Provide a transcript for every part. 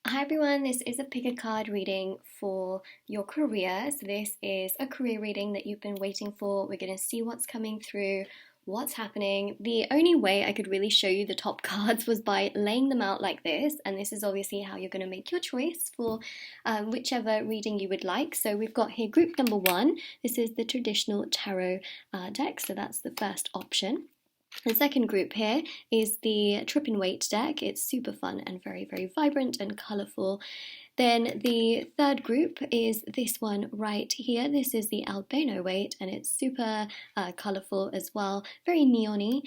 Hi everyone, this is a pick a card reading for your career. So this is a career reading that you've been waiting for. We're going to see what's coming through, what's happening. The only way I could really show you the top cards was by laying them out like this, and this is obviously how you're going to make your choice for whichever reading you would like. So we've got here group number one. This is the traditional tarot deck, so that's the first option. The second group here is the Trip and Wait deck. It's super fun and very, very vibrant and colourful. Then the third group is this one right here. This is the Albino Weight, and it's super colourful as well, very neon-y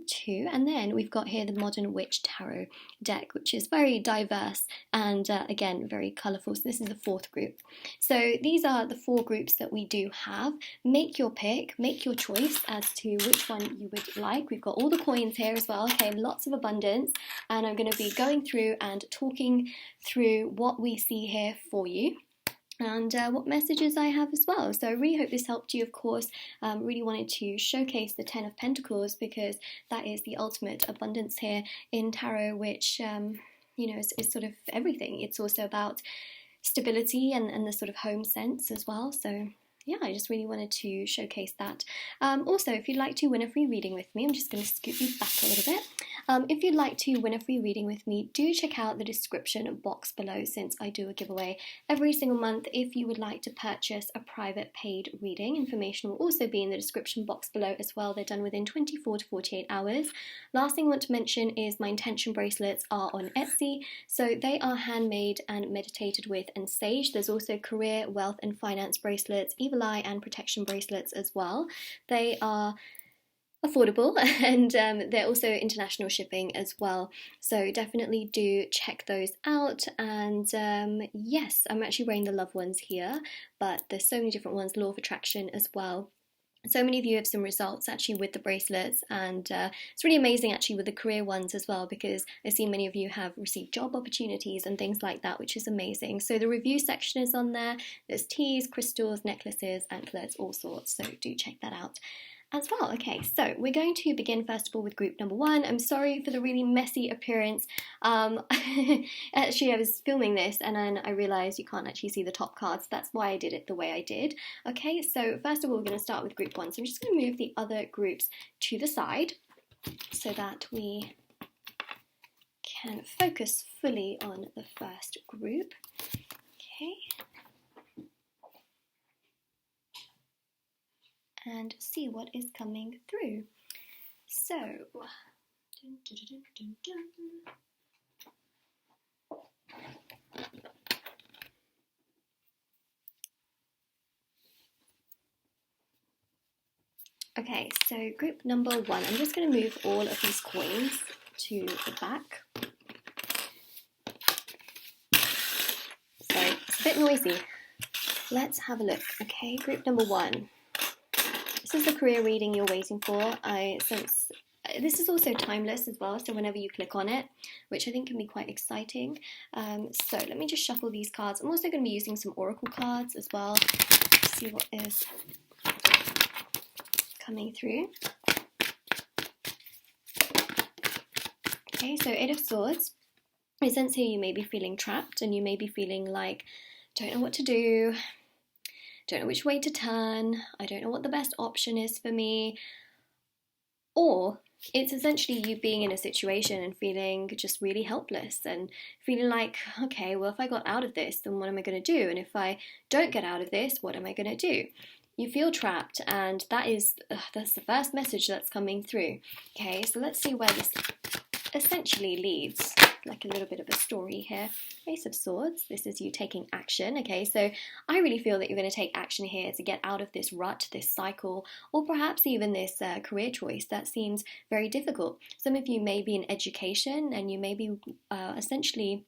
too. And then we've got here the Modern Witch Tarot deck, which is very diverse and again very colourful. So this is the fourth group. So these are the four groups that we do have. Make your pick, make your choice as to which one you would like. We've got all the coins here as well, okay, lots of abundance, and I'm going to be going through and talking through what we see here for you and what messages I have as well. So I really hope this helped you. Of course, really wanted to showcase the Ten of Pentacles because that is the ultimate abundance here in tarot, which is sort of everything. It's also about stability and the sort of home sense as well. So yeah, I just really wanted to showcase that. Also, if you'd like to win a free reading with me, I'm just going to scoot you back a little bit. If you'd like to win a free reading with me, do check out the description box below since I do a giveaway every single month. If you would like to purchase a private paid reading, information will also be in the description box below as well. They're done within 24 to 48 hours. Last thing I want to mention is my intention bracelets are on Etsy. So they are handmade and meditated with and sage. There's also career, wealth and finance bracelets, evil eye and protection bracelets as well. They are affordable and they're also international shipping as well, so definitely do check those out. And yes, I'm actually wearing the love ones here, but there's so many different ones, law of attraction as well. So many of you have some results actually with the bracelets, and it's really amazing actually with the career ones as well, because I see many of you have received job opportunities and things like that, which is amazing. So the review section is on there. There's teas, crystals, necklaces, anklets, all sorts, so do check that out as well. Okay, so we're going to begin first of all with group number one. I'm sorry for the really messy appearance. Actually, I was filming this and then I realised you can't actually see the top cards. That's why I did it the way I did. Okay, so first of all, we're going to start with group one. So I'm just going to move the other groups to the side so that we can focus fully on the first group. Okay. And see what is coming through. So, okay, so group number one, I'm just going to move all of these coins to the back. Sorry, it's a bit noisy. Let's have a look. Okay, group number one. This is the career reading you're waiting for. I sense this is also timeless as well, so whenever you click on it, which I think can be quite exciting. So let me just shuffle these cards. I'm also going to be using some oracle cards as well to see what is coming through. Okay, so Eight of Swords. I sense here you may be feeling trapped and you may be feeling like, don't know what to do, don't know which way to turn, I don't know what the best option is for me. Or it's essentially you being in a situation and feeling just really helpless and feeling like, okay, well, if I got out of this, then what am I going to do? And if I don't get out of this, what am I going to do? You feel trapped, and that's the first message that's coming through. Okay, so let's see where this essentially leads, like a little bit of a story here. Ace of Swords, this is you taking action. Okay, so I really feel that you're going to take action here to get out of this rut, this cycle, or perhaps even this career choice that seems very difficult. Some of you may be in education and you may be essentially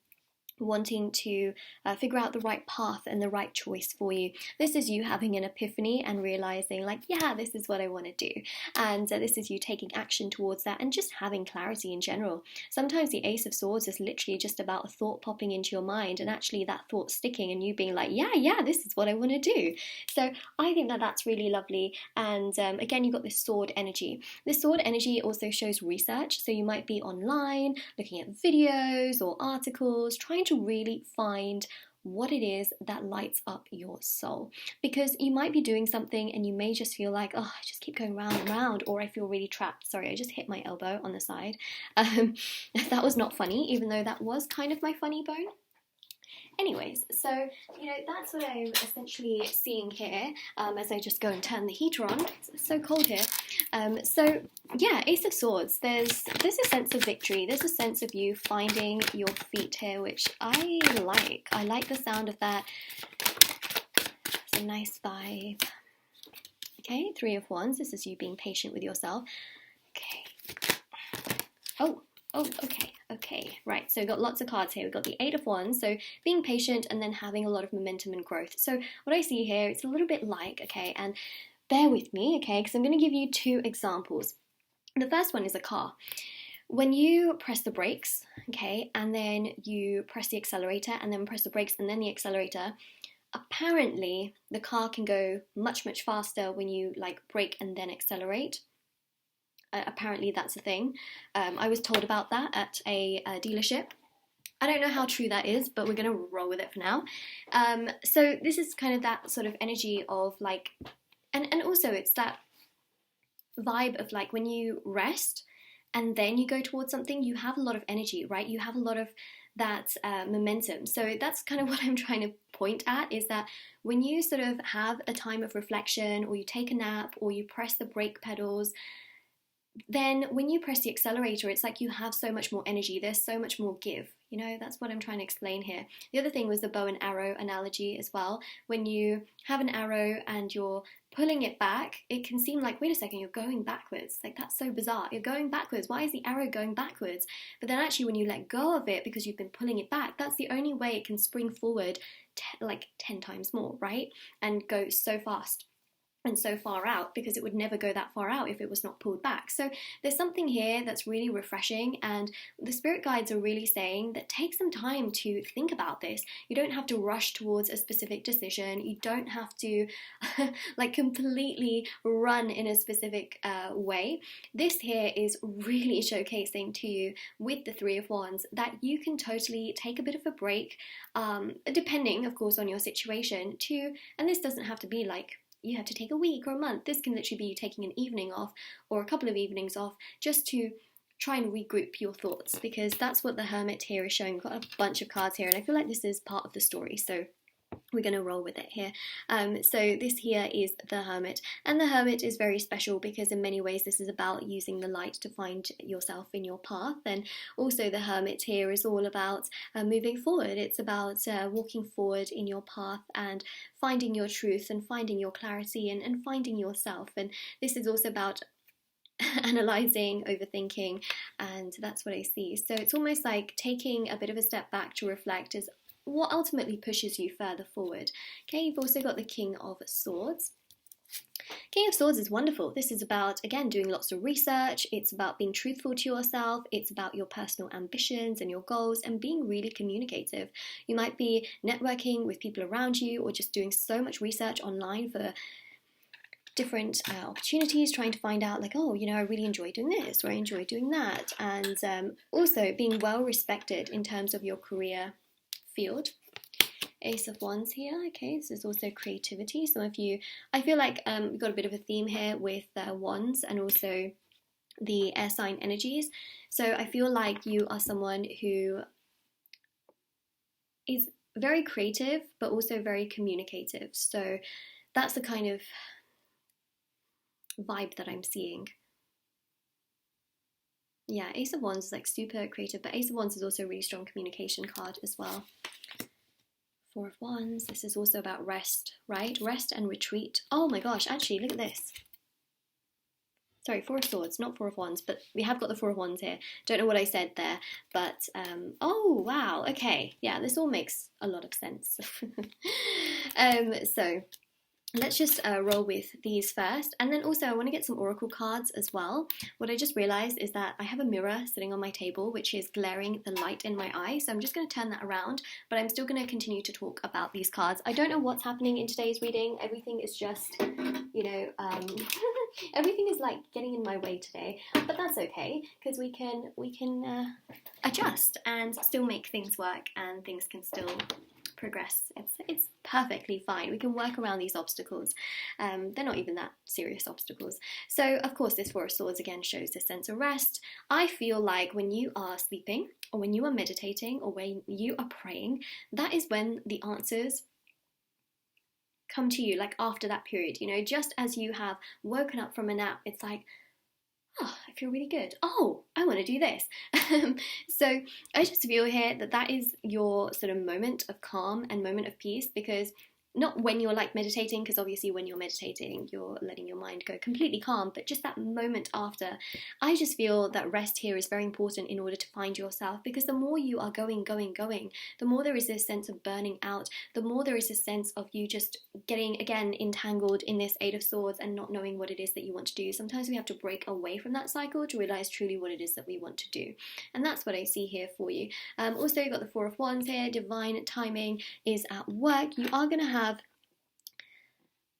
wanting to figure out the right path and the right choice for you. This is you having an epiphany and realizing like, yeah, this is what I want to do. And this is you taking action towards that and just having clarity in general. Sometimes the Ace of Swords is literally just about a thought popping into your mind and actually that thought sticking and you being like, yeah, this is what I want to do. So I think that that's really lovely. And again, you've got this sword energy. This sword energy also shows research. So you might be online looking at videos or articles, trying to to really find what it is that lights up your soul, because you might be doing something and you may just feel like, oh, I just keep going round and round, or I feel really trapped. Sorry, I just hit my elbow on the side. That was not funny, even though that was kind of my funny bone. Anyways, so, that's what I'm essentially seeing here, as I just go and turn the heater on. It's so cold here. So, yeah, Ace of Swords. There's a sense of victory. There's a sense of you finding your feet here, which I like. I like the sound of that. It's a nice vibe. Okay, Three of Wands. This is you being patient with yourself. Okay. Oh, okay. Okay, right, so we've got lots of cards here. We've got the Eight of Wands, so being patient and then having a lot of momentum and growth. So what I see here, it's a little bit like, okay, and bear with me, okay, because I'm going to give you two examples. The first one is a car. When you press the brakes, okay, and then you press the accelerator and then press the brakes and then the accelerator, apparently the car can go much, much faster when you like brake and then accelerate. Apparently that's a thing. I was told about that at a dealership. I don't know how true that is, but we're going to roll with it for now. So this is kind of that sort of energy of like, and also it's that vibe of like when you rest and then you go towards something, you have a lot of energy, right? You have a lot of that momentum. So that's kind of what I'm trying to point at, is that when you sort of have a time of reflection, or you take a nap, or you press the brake pedals, then when you press the accelerator, it's like you have so much more energy. There's so much more give. That's what I'm trying to explain here. The other thing was the bow and arrow analogy as well. When you have an arrow and you're pulling it back, it can seem like, wait a second, you're going backwards. Like, that's so bizarre. You're going backwards. Why is the arrow going backwards? But then actually when you let go of it because you've been pulling it back, that's the only way it can spring forward like 10 times more, right? And go so fast and so far out, because it would never go that far out if it was not pulled back. So there's something here that's really refreshing, and the spirit guides are really saying that take some time to think about this. You don't have to rush towards a specific decision. You don't have to like completely run in a specific way. This here is really showcasing to you with the Three of Wands that you can totally take a bit of a break, depending of course on your situation, and this doesn't have to be like you have to take a week or a month. This can literally be you taking an evening off or a couple of evenings off just to try and regroup your thoughts, because that's what the Hermit here is showing. We've got a bunch of cards here, and I feel like this is part of the story, so we're going to roll with it here. So this here is the Hermit, and the Hermit is very special because in many ways this is about using the light to find yourself in your path. And also the Hermit here is all about moving forward. It's about walking forward in your path and finding your truth and finding your clarity and finding yourself. And this is also about analysing, overthinking, and that's what I see. So it's almost like taking a bit of a step back to reflect is what ultimately pushes you further forward. Okay, you've also got the King of Swords. King of Swords is wonderful. This is about, again, doing lots of research. It's about being truthful to yourself. It's about your personal ambitions and your goals and being really communicative. You might be networking with people around you or just doing so much research online for different opportunities, trying to find out like, oh, I really enjoy doing this or I enjoy doing that. And also being well respected in terms of your career field. Ace of Wands here. Okay, this is also creativity. Some of you, I feel like we've got a bit of a theme here with wands and also the air sign energies. So I feel like you are someone who is very creative but also very communicative. So that's the kind of vibe that I'm seeing. Yeah, Ace of Wands is like super creative, but Ace of Wands is also a really strong communication card as well. Four of Wands, this is also about rest, right? Rest and retreat. Oh my gosh, actually, look at this. Sorry, Four of Swords, not Four of Wands, but we have got the Four of Wands here. Don't know what I said there, but, oh, wow, okay. Yeah, this all makes a lot of sense. So let's just roll with these first, and then also I want to get some oracle cards as well. What I just realized is that I have a mirror sitting on my table which is glaring the light in my eye, so I'm just going to turn that around, but I'm still going to continue to talk about these cards. I don't know what's happening in today's reading. Everything is just, Everything is like getting in my way today, but that's okay because we can adjust and still make things work, and things can still progress. It's perfectly fine. We can work around these obstacles. They're not even that serious obstacles. So of course this Four of Swords again shows this sense of rest. I feel like when you are sleeping or when you are meditating or when you are praying, that is when the answers come to you, like after that period, you know, just as you have woken up from a nap, it's like, oh, I feel really good. Oh, I want to do this. So I just feel here that that is your sort of moment of calm and moment of peace, because not when you're like meditating, because obviously when you're meditating, you're letting your mind go completely calm, but just that moment after. I just feel that rest here is very important in order to find yourself, because the more you are going, the more there is this sense of burning out, the more there is this sense of you just getting, again, entangled in this Eight of Swords and not knowing what it is that you want to do. Sometimes we have to break away from that cycle to realize truly what it is that we want to do. And that's what I see here for you. Also, you've got the Four of Wands here. Divine timing is at work. You are going to have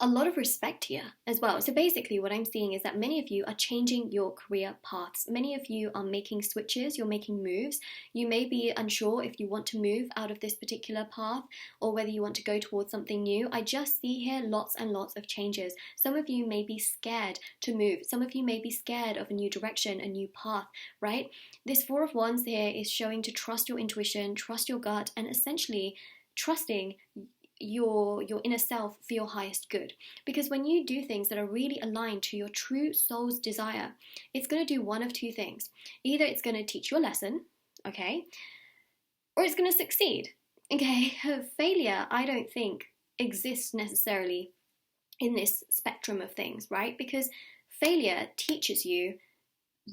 a lot of respect here as well. So basically what I'm seeing is that many of you are changing your career paths. Many of you are making switches, you're making moves. You may be unsure if you want to move out of this particular path or whether you want to go towards something new. I just see here lots and lots of changes. Some of you may be scared to move. Some of you may be scared of a new direction, a new path, right? This Four of Wands here is showing to trust your intuition, trust your gut, and essentially trusting your inner self for your highest good. Because when you do things that are really aligned to your true soul's desire, it's going to do one of two things. Either it's going to teach you a lesson, okay, or it's going to succeed, okay. Failure, I don't think, exists necessarily in this spectrum of things, right? Because failure teaches you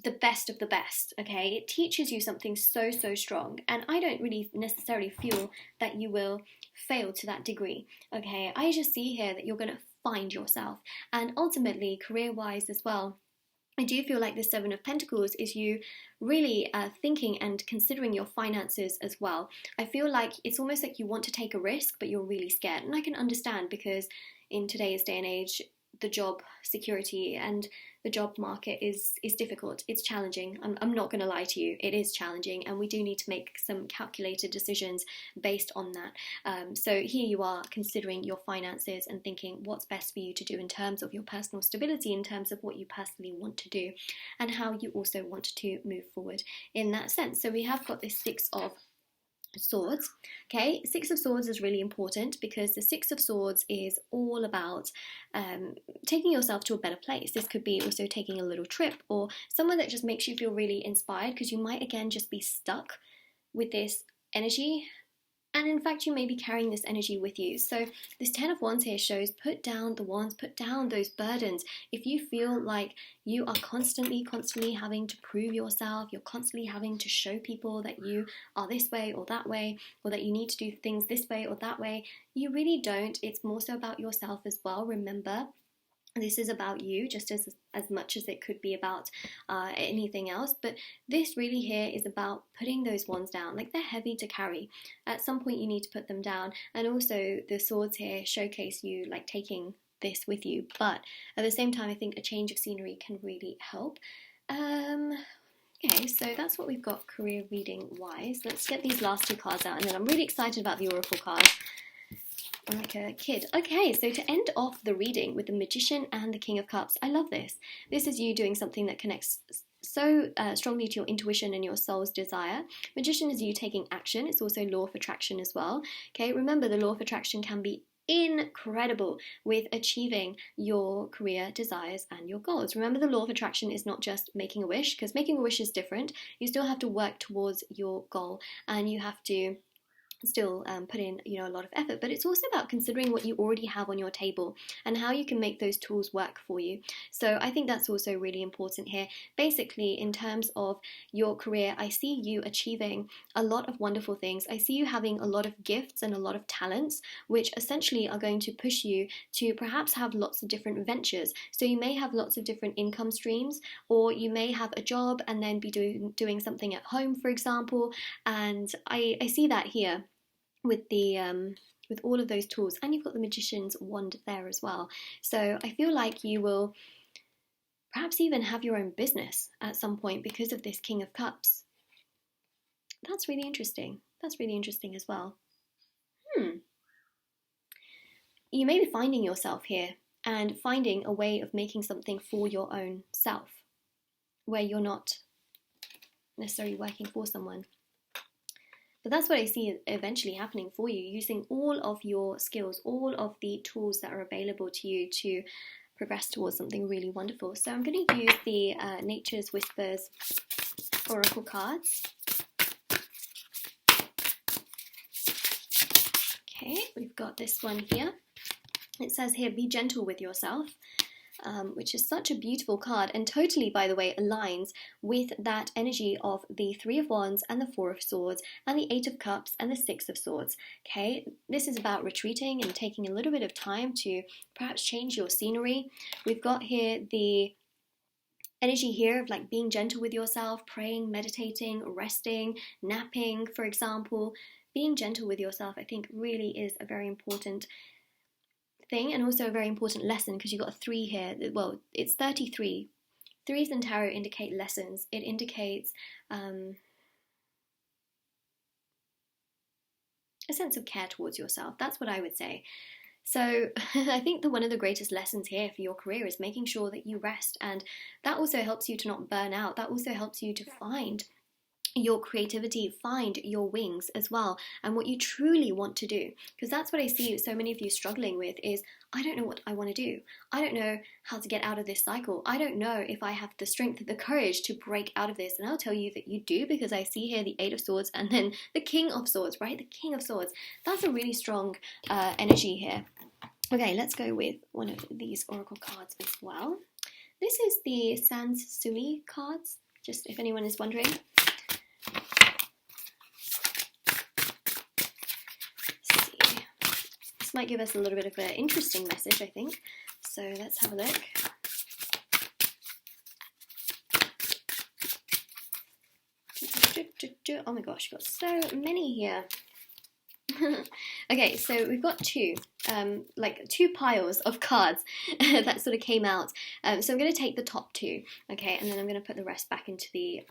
the best of the best, okay? It teaches you something so strong, and I don't really necessarily feel that you will fail to that degree, okay? I just see here that you're going to find yourself, and ultimately career-wise as well, I do feel like the Seven of Pentacles is you really thinking and considering your finances as well. I feel like it's almost like you want to take a risk, but you're really scared, and I can understand, because in today's day and age, the job security and the job market is difficult. It's challenging. I'm not going to lie to you. It is challenging, and we do need to make some calculated decisions based on that. So here you are considering your finances and thinking what's best for you to do in terms of your personal stability, in terms of what you personally want to do, and how you also want to move forward in that sense. So we have got this Six of Swords. Okay, Six of Swords is really important because the Six of Swords is all about taking yourself to a better place. This could be also taking a little trip or somewhere that just makes you feel really inspired, because you might again just be stuck with this energy. And in fact, you may be carrying this energy with you. So this Ten of Wands here shows put down the wands, put down those burdens. If you feel like you are constantly having to prove yourself, you're constantly having to show people that you are this way or that way, or that you need to do things this way or that way, you really don't. It's more so about yourself as well. Remember, this is about you just as much as it could be about anything else. But this really here is about putting those wands down. Like, they're heavy to carry. At some point you need to put them down. And also the swords here showcase you like taking this with you. But at the same time, I think a change of scenery can really help. Okay, so that's what we've got career reading wise. Let's get these last two cards out, and then I'm really excited about the Oracle cards. I'm like a kid. Okay, so to end off the reading with the Magician and the King of Cups, I love this. This is you doing something that connects so strongly to your intuition and your soul's desire. Magician is you taking action. It's also law of attraction as well. Okay, remember the law of attraction can be incredible with achieving your career desires and your goals. Remember, the law of attraction is not just making a wish, because making a wish is different. You still have to work towards your goal, and you have to still put in a lot of effort, but it's also about considering what you already have on your table and how you can make those tools work for you. So I think that's also really important here. Basically, in terms of your career, I see you achieving a lot of wonderful things. I see you having a lot of gifts and a lot of talents, which essentially are going to push you to perhaps have lots of different ventures. So you may have lots of different income streams, or you may have a job and then be doing something at home, for example. And I see that here with the with all of those tools, and you've got the Magician's wand there as well. So I feel like you will perhaps even have your own business at some point because of this King of Cups. That's really interesting. That's really interesting as well. You may be finding yourself here and finding a way of making something for your own self, where you're not necessarily working for someone. But that's what I see eventually happening for you, using all of your skills, all of the tools that are available to you to progress towards something really wonderful. So I'm going to use the Nature's Whispers Oracle cards. Okay, we've got this one here. It says here, be gentle with yourself, which is such a beautiful card and totally, by the way, aligns with that energy of the Three of Wands and the Four of Swords and the Eight of Cups and the Six of Swords. Okay, this is about retreating and taking a little bit of time to perhaps change your scenery. We've got here the energy here of like being gentle with yourself, praying, meditating, resting, napping, for example. Being gentle with yourself, I think, really is a very important thing, and also a very important lesson, because you've got a 3 here. Well, it's 33. Threes in tarot indicate lessons. It indicates a sense of care towards yourself. That's what I would say. So I think that one of the greatest lessons here for your career is making sure that you rest, and that also helps you to not burn out. That also helps you to find your creativity, find your wings as well, and what you truly want to do. Because that's what I see so many of you struggling with is, I don't know what I want to do. I don't know how to get out of this cycle. I don't know if I have the strength and the courage to break out of this. And I'll tell you that you do, because I see here the Eight of Swords and then the King of Swords, right? The King of Swords. That's a really strong energy here. Okay, let's go with one of these oracle cards as well. This is the Sans Sui cards, just if anyone is wondering. Might give us a little bit of an interesting message, I think. So let's have a look. Oh my gosh, we've got so many here. Okay, so we've got two piles of cards that sort of came out. So I'm going to take the top 2, okay, and then I'm going to put the rest back into the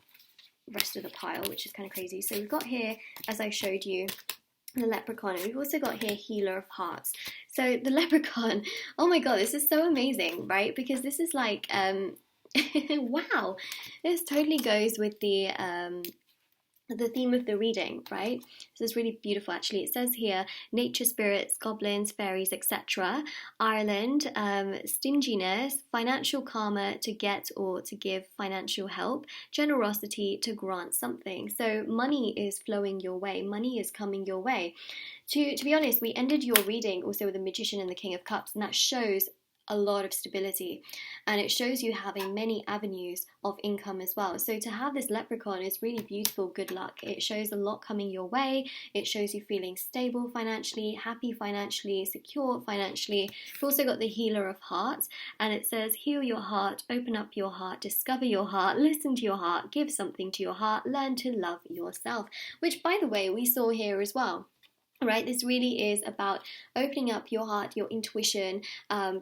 rest of the pile, which is kind of crazy. So we've got here, as I showed you, the leprechaun, and we've also got here Healer of Hearts. So the leprechaun, oh my god, this is so amazing, right? Because this is like wow, this totally goes with the theme of the reading, right? So it's really beautiful, actually. It says here, nature spirits, goblins, fairies, etc. Ireland, stinginess, financial karma to get or to give financial help, generosity to grant something. So money is flowing your way, money is coming your way. To be honest, we ended your reading also with the Magician and the King of Cups, and that shows a lot of stability, and it shows you having many avenues of income as well. So to have this leprechaun is really beautiful, good luck. It shows a lot coming your way. It shows you feeling stable financially, happy financially, secure financially. We've also got the Healer of Hearts, and it says heal your heart, open up your heart, discover your heart, listen to your heart, give something to your heart, learn to love yourself, which, by the way, we saw here as well. Right, this really is about opening up your heart, your intuition,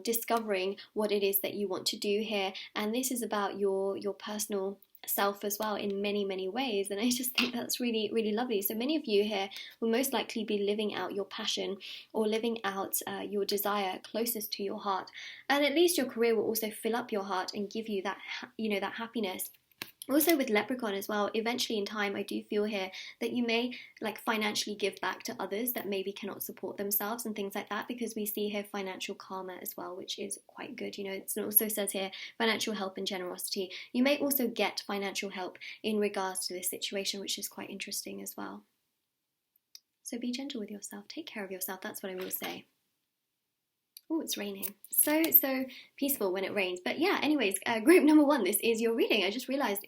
discovering what it is that you want to do here, and this is about your personal self as well in many, many ways. And I just think that's really, really lovely. So many of you here will most likely be living out your passion or living out your desire closest to your heart, and at least your career will also fill up your heart and give you that, that happiness. Also with leprechaun as well, eventually in time, I do feel here that you may financially give back to others that maybe cannot support themselves and things like that, because we see here financial karma as well, which is quite good. It also says here financial help and generosity. You may also get financial help in regards to this situation, which is quite interesting as well. So be gentle with yourself, take care of yourself, that's what I will say. Oh, it's raining. So peaceful when it rains. But yeah, anyways, group number 1, this is your reading. I just realized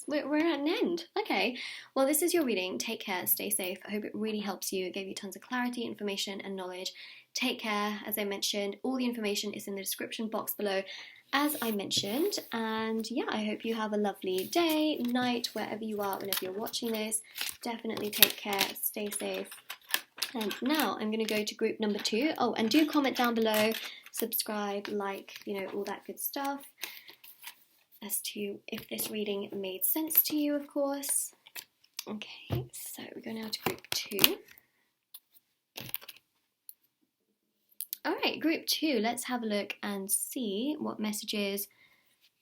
we're at an end. Okay, well, this is your reading. Take care, stay safe. I hope it really helps you. It gave you tons of clarity, information, and knowledge. Take care. As I mentioned, all the information is in the description box below, as I mentioned. And yeah, I hope you have a lovely day, night, wherever you are, whenever you're watching this. Definitely take care, stay safe. And now I'm going to go to group number 2. Oh, and do comment down below, subscribe, like, all that good stuff. as to if this reading made sense to you, of course. Okay, so we're going now to group 2. Alright, group 2, let's have a look and see what messages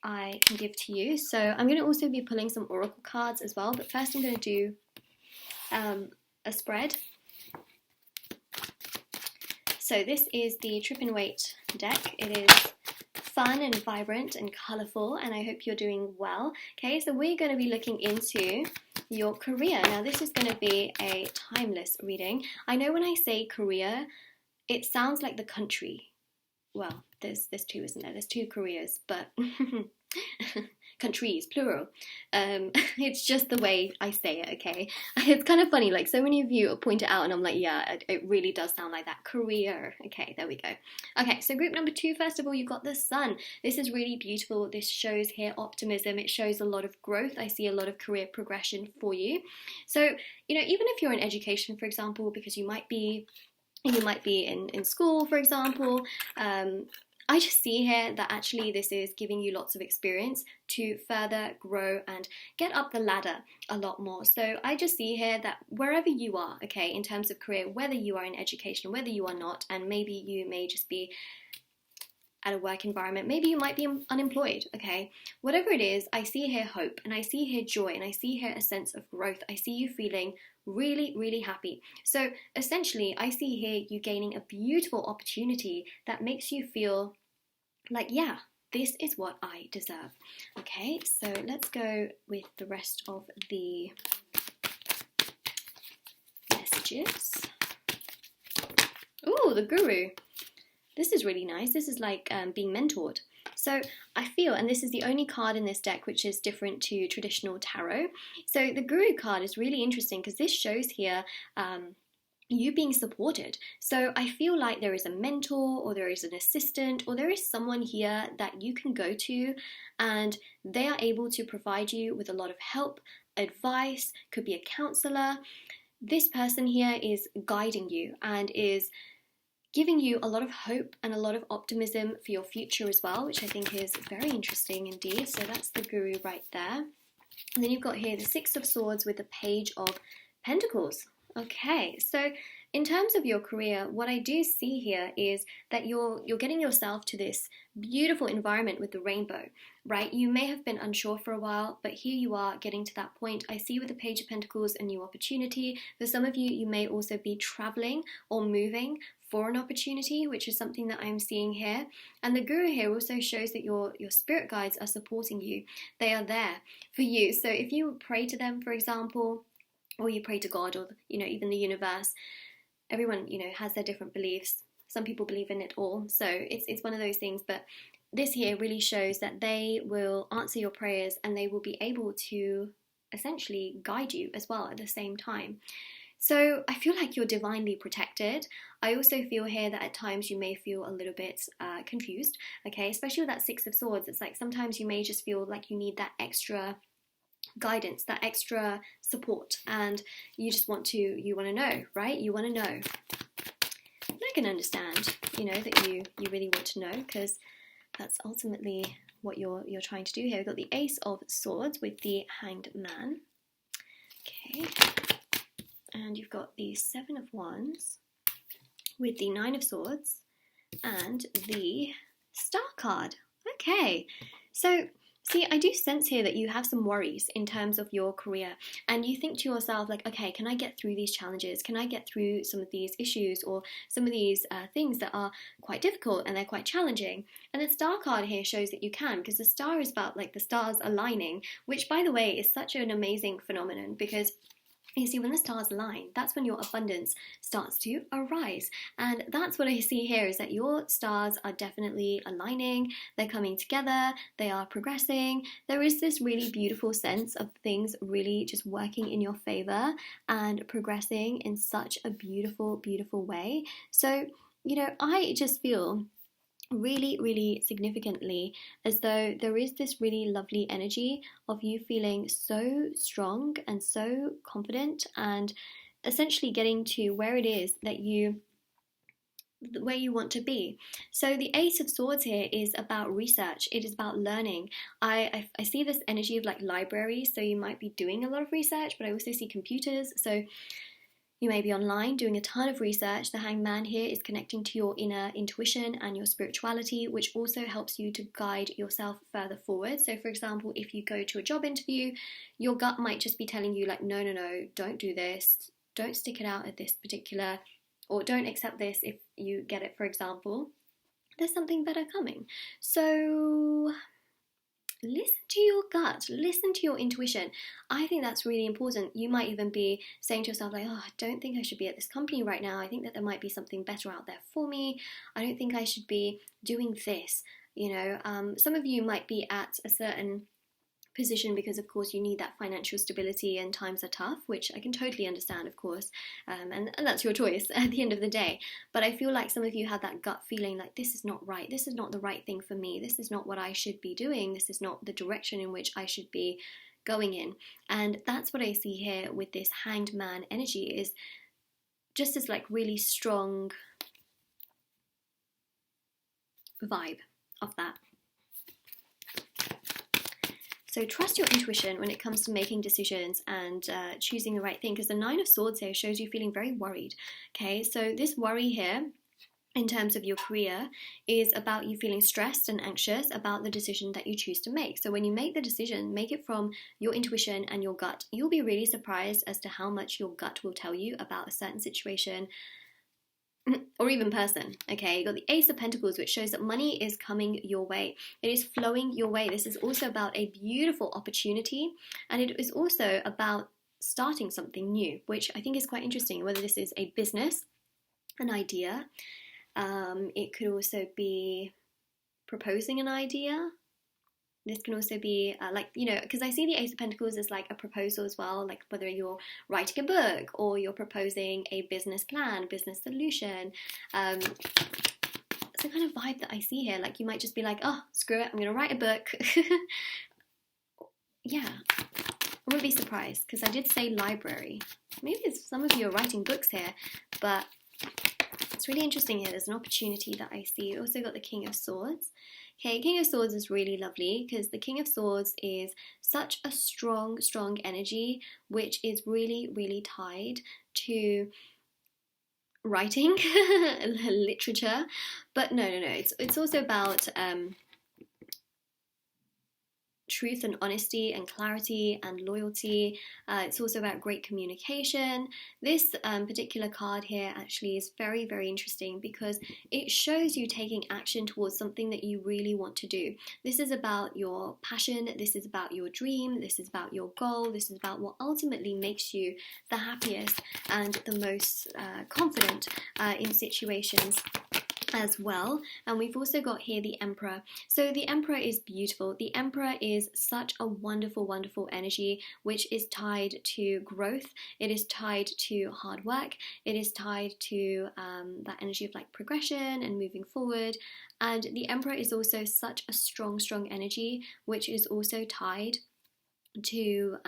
I can give to you. So I'm going to also be pulling some oracle cards as well, but first I'm going to do a spread. So this is the Trip and Wait deck. It is fun and vibrant and colourful, and I hope you're doing well. Okay, so we're going to be looking into your career. Now this is going to be a timeless reading. I know when I say career, it sounds like the country. Well, there's two, isn't there? There's 2 careers, but countries, plural. It's just the way I say it, okay? It's kind of funny, like so many of you point it out and I'm like, yeah, it really does sound like that. Career. Okay, there we go. Okay, so group number 2, first of all, you've got the sun. This is really beautiful. This shows here optimism. It shows a lot of growth. I see a lot of career progression for you. So, you know, even if you're in education, for example, because you might be in school, for example, I just see here that actually this is giving you lots of experience to further grow and get up the ladder a lot more. So I just see here that wherever you are, okay, in terms of career, whether you are in education, whether you are not, and maybe you may just be at a work environment, maybe you might be unemployed, okay? Whatever it is, I see here hope, and I see here joy, and I see here a sense of growth. I see you feeling really, really happy. So essentially, I see here you gaining a beautiful opportunity that makes you feel like, yeah, this is what I deserve. Okay, so let's go with the rest of the messages. Ooh, the Guru. This is really nice. This is like being mentored. So I feel, and this is the only card in this deck which is different to traditional tarot. So the Guru card is really interesting because this shows here you being supported. So I feel like there is a mentor or there is an assistant or there is someone here that you can go to and they are able to provide you with a lot of help, advice, could be a counselor. This person here is guiding you and is giving you a lot of hope and a lot of optimism for your future as well, which I think is very interesting indeed. So that's the Guru right there. And then you've got here the 6 of Swords with the Page of Pentacles. Okay, so in terms of your career, what I do see here is that you're getting yourself to this beautiful environment with the rainbow, right? You may have been unsure for a while, but here you are getting to that point. I see with the Page of Pentacles a new opportunity. For some of you, you may also be traveling or moving for an opportunity, which is something that I'm seeing here. And the Guru here also shows that your spirit guides are supporting you. They are there for you. So if you pray to them, for example, or you pray to God or, you know, even the universe, everyone, you know, has their different beliefs. Some people believe in it all. So it's one of those things. But this here really shows that they will answer your prayers and they will be able to essentially guide you as well at the same time. So I feel like you're divinely protected. I also feel here that at times you may feel a little bit confused, okay? Especially with that 6 of Swords. It's like sometimes you may just feel like you need that extra guidance, that extra support, and you want to know, right? You want to know. And I can understand, you know, that you really want to know because that's ultimately what you're trying to do here. We've got the Ace of Swords with the Hanged Man. Okay. And you've got the 7 of Wands with the 9 of Swords and the Star card. Okay, so see, I do sense here that you have some worries in terms of your career and you think to yourself like, okay, can I get through these challenges? Can I get through some of these issues or some of these things that are quite difficult and they're quite challenging? And the Star card here shows that you can, because the star is about like the stars aligning, which by the way is such an amazing phenomenon because you see, when the stars align, that's when your abundance starts to arise. And that's what I see here is that your stars are definitely aligning, they're coming together, they are progressing. There is this really beautiful sense of things really just working in your favor and progressing in such a beautiful, beautiful way. So, you know, I just feel really, really significantly as though there is this really lovely energy of you feeling so strong and so confident and essentially getting to where it is that you where you want to be. So the Ace of Swords here is about research. It is about learning. I see this energy of like libraries, so you might be doing a lot of research, but I also see computers. So you may be online doing a ton of research. The Hangman here is connecting to your inner intuition and your spirituality, which also helps you to guide yourself further forward. So for example, if you go to a job interview, your gut might just be telling you like, no, no, no, don't do this. Don't stick it out at this particular, or don't accept this if you get it, for example. There's something better coming. So listen to your gut, listen to your intuition. I think that's really important. You might even be saying to yourself like, oh, I don't think I should be at this company right now. I think that there might be something better out there for me. I don't think I should be doing this. Some of you might be at a certain position because of course you need that financial stability and times are tough, which I can totally understand, of course, and that's your choice at the end of the day. But I feel like some of you have that gut feeling like this is not right, this is not the right thing for me, this is not what I should be doing, this is not the direction in which I should be going in. And that's what I see here with this Hanged Man energy, is just this like really strong vibe of that. So trust your intuition when it comes to making decisions and choosing the right thing, because the Nine of Swords here shows you feeling very worried. Okay, so this worry here in terms of your career is about you feeling stressed and anxious about the decision that you choose to make. So when you make the decision, make it from your intuition and your gut. You'll be really surprised as to how much your gut will tell you about a certain situation or even person. Okay, you got the Ace of Pentacles, which shows that money is coming your way. It is flowing your way. This is also about a beautiful opportunity, and it is also about starting something new, which I think is quite interesting, whether this is a business, an idea. It could also be proposing an idea. This can also be because I see the Ace of Pentacles as like a proposal as well, like whether you're writing a book or you're proposing a business plan, business solution. It's the kind of vibe that I see here. Like you might just be like, oh, screw it, I'm going to write a book. Yeah, I wouldn't be surprised because I did say library. Maybe some of you are writing books here, but it's really interesting here. There's an opportunity that I see. You also got the King of Swords. Okay, King of Swords is really lovely because the King of Swords is such a strong, strong energy, which is really, really tied to writing, literature. But no. It's also about truth and honesty and clarity and loyalty. It's also about great communication. This particular card here actually is very, very interesting because it shows you taking action towards something that you really want to do. This is about your passion, this is about your dream, this is about your goal, this is about what ultimately makes you the happiest and the most confident in situations as well. And we've also got here the Emperor. So the Emperor is beautiful. The Emperor is such a wonderful, wonderful energy, which is tied to growth. It is tied to hard work. It is tied to that energy of like progression and moving forward. And the Emperor is also such a strong, strong energy, which is also tied to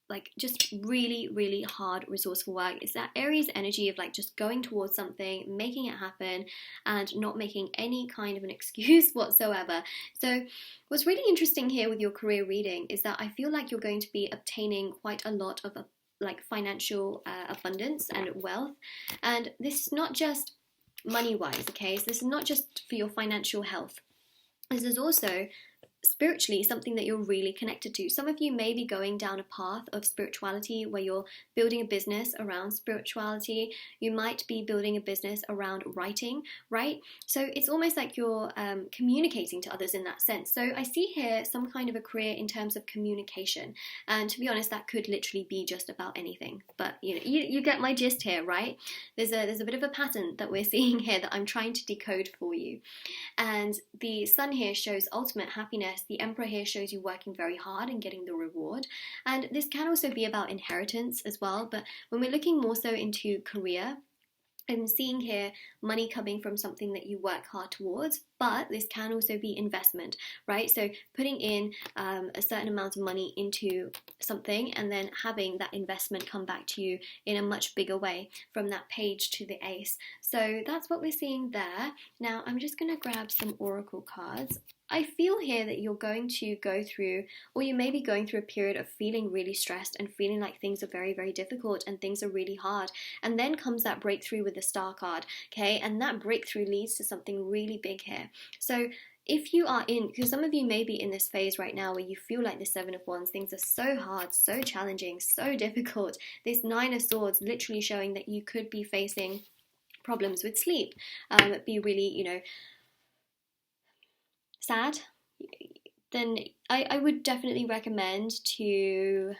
like just really, really hard resourceful work. It's that Aries energy of like just going towards something, making it happen, and not making any kind of an excuse whatsoever. So what's really interesting here with your career reading is that I feel like you're going to be obtaining quite a lot of like financial abundance and wealth. And this is not just money-wise, okay? So this is not just for your financial health. This is also spiritually something that you're really connected to. Some of you may be going down a path of spirituality where you're building a business around spirituality. You might be building a business around writing, right? So it's almost like you're communicating to others in that sense. So I see here some kind of a career in terms of communication, and to be honest, that could literally be just about anything. But you get my gist here, right? There's a bit of a pattern that we're seeing here that I'm trying to decode for you. And the Sun here shows ultimate happiness. The Emperor here shows you working very hard and getting the reward. And this can also be about inheritance as well. But when we're looking more so into career, I'm seeing here money coming from something that you work hard towards, but this can also be investment, right? So putting in a certain amount of money into something and then having that investment come back to you in a much bigger way from that page to the ace. So that's what we're seeing there. Now I'm just going to grab some oracle cards. I feel here that you're going to go through, or you may be going through a period of feeling really stressed and feeling like things are very, very difficult and things are really hard. And then comes that breakthrough with the Star card, okay? And that breakthrough leads to something really big here. So if you are in, because some of you may be in this phase right now where you feel like the Seven of Wands, things are so hard, so challenging, so difficult. This Nine of Swords literally showing that you could be facing problems with sleep, be really, sad, then I would definitely recommend to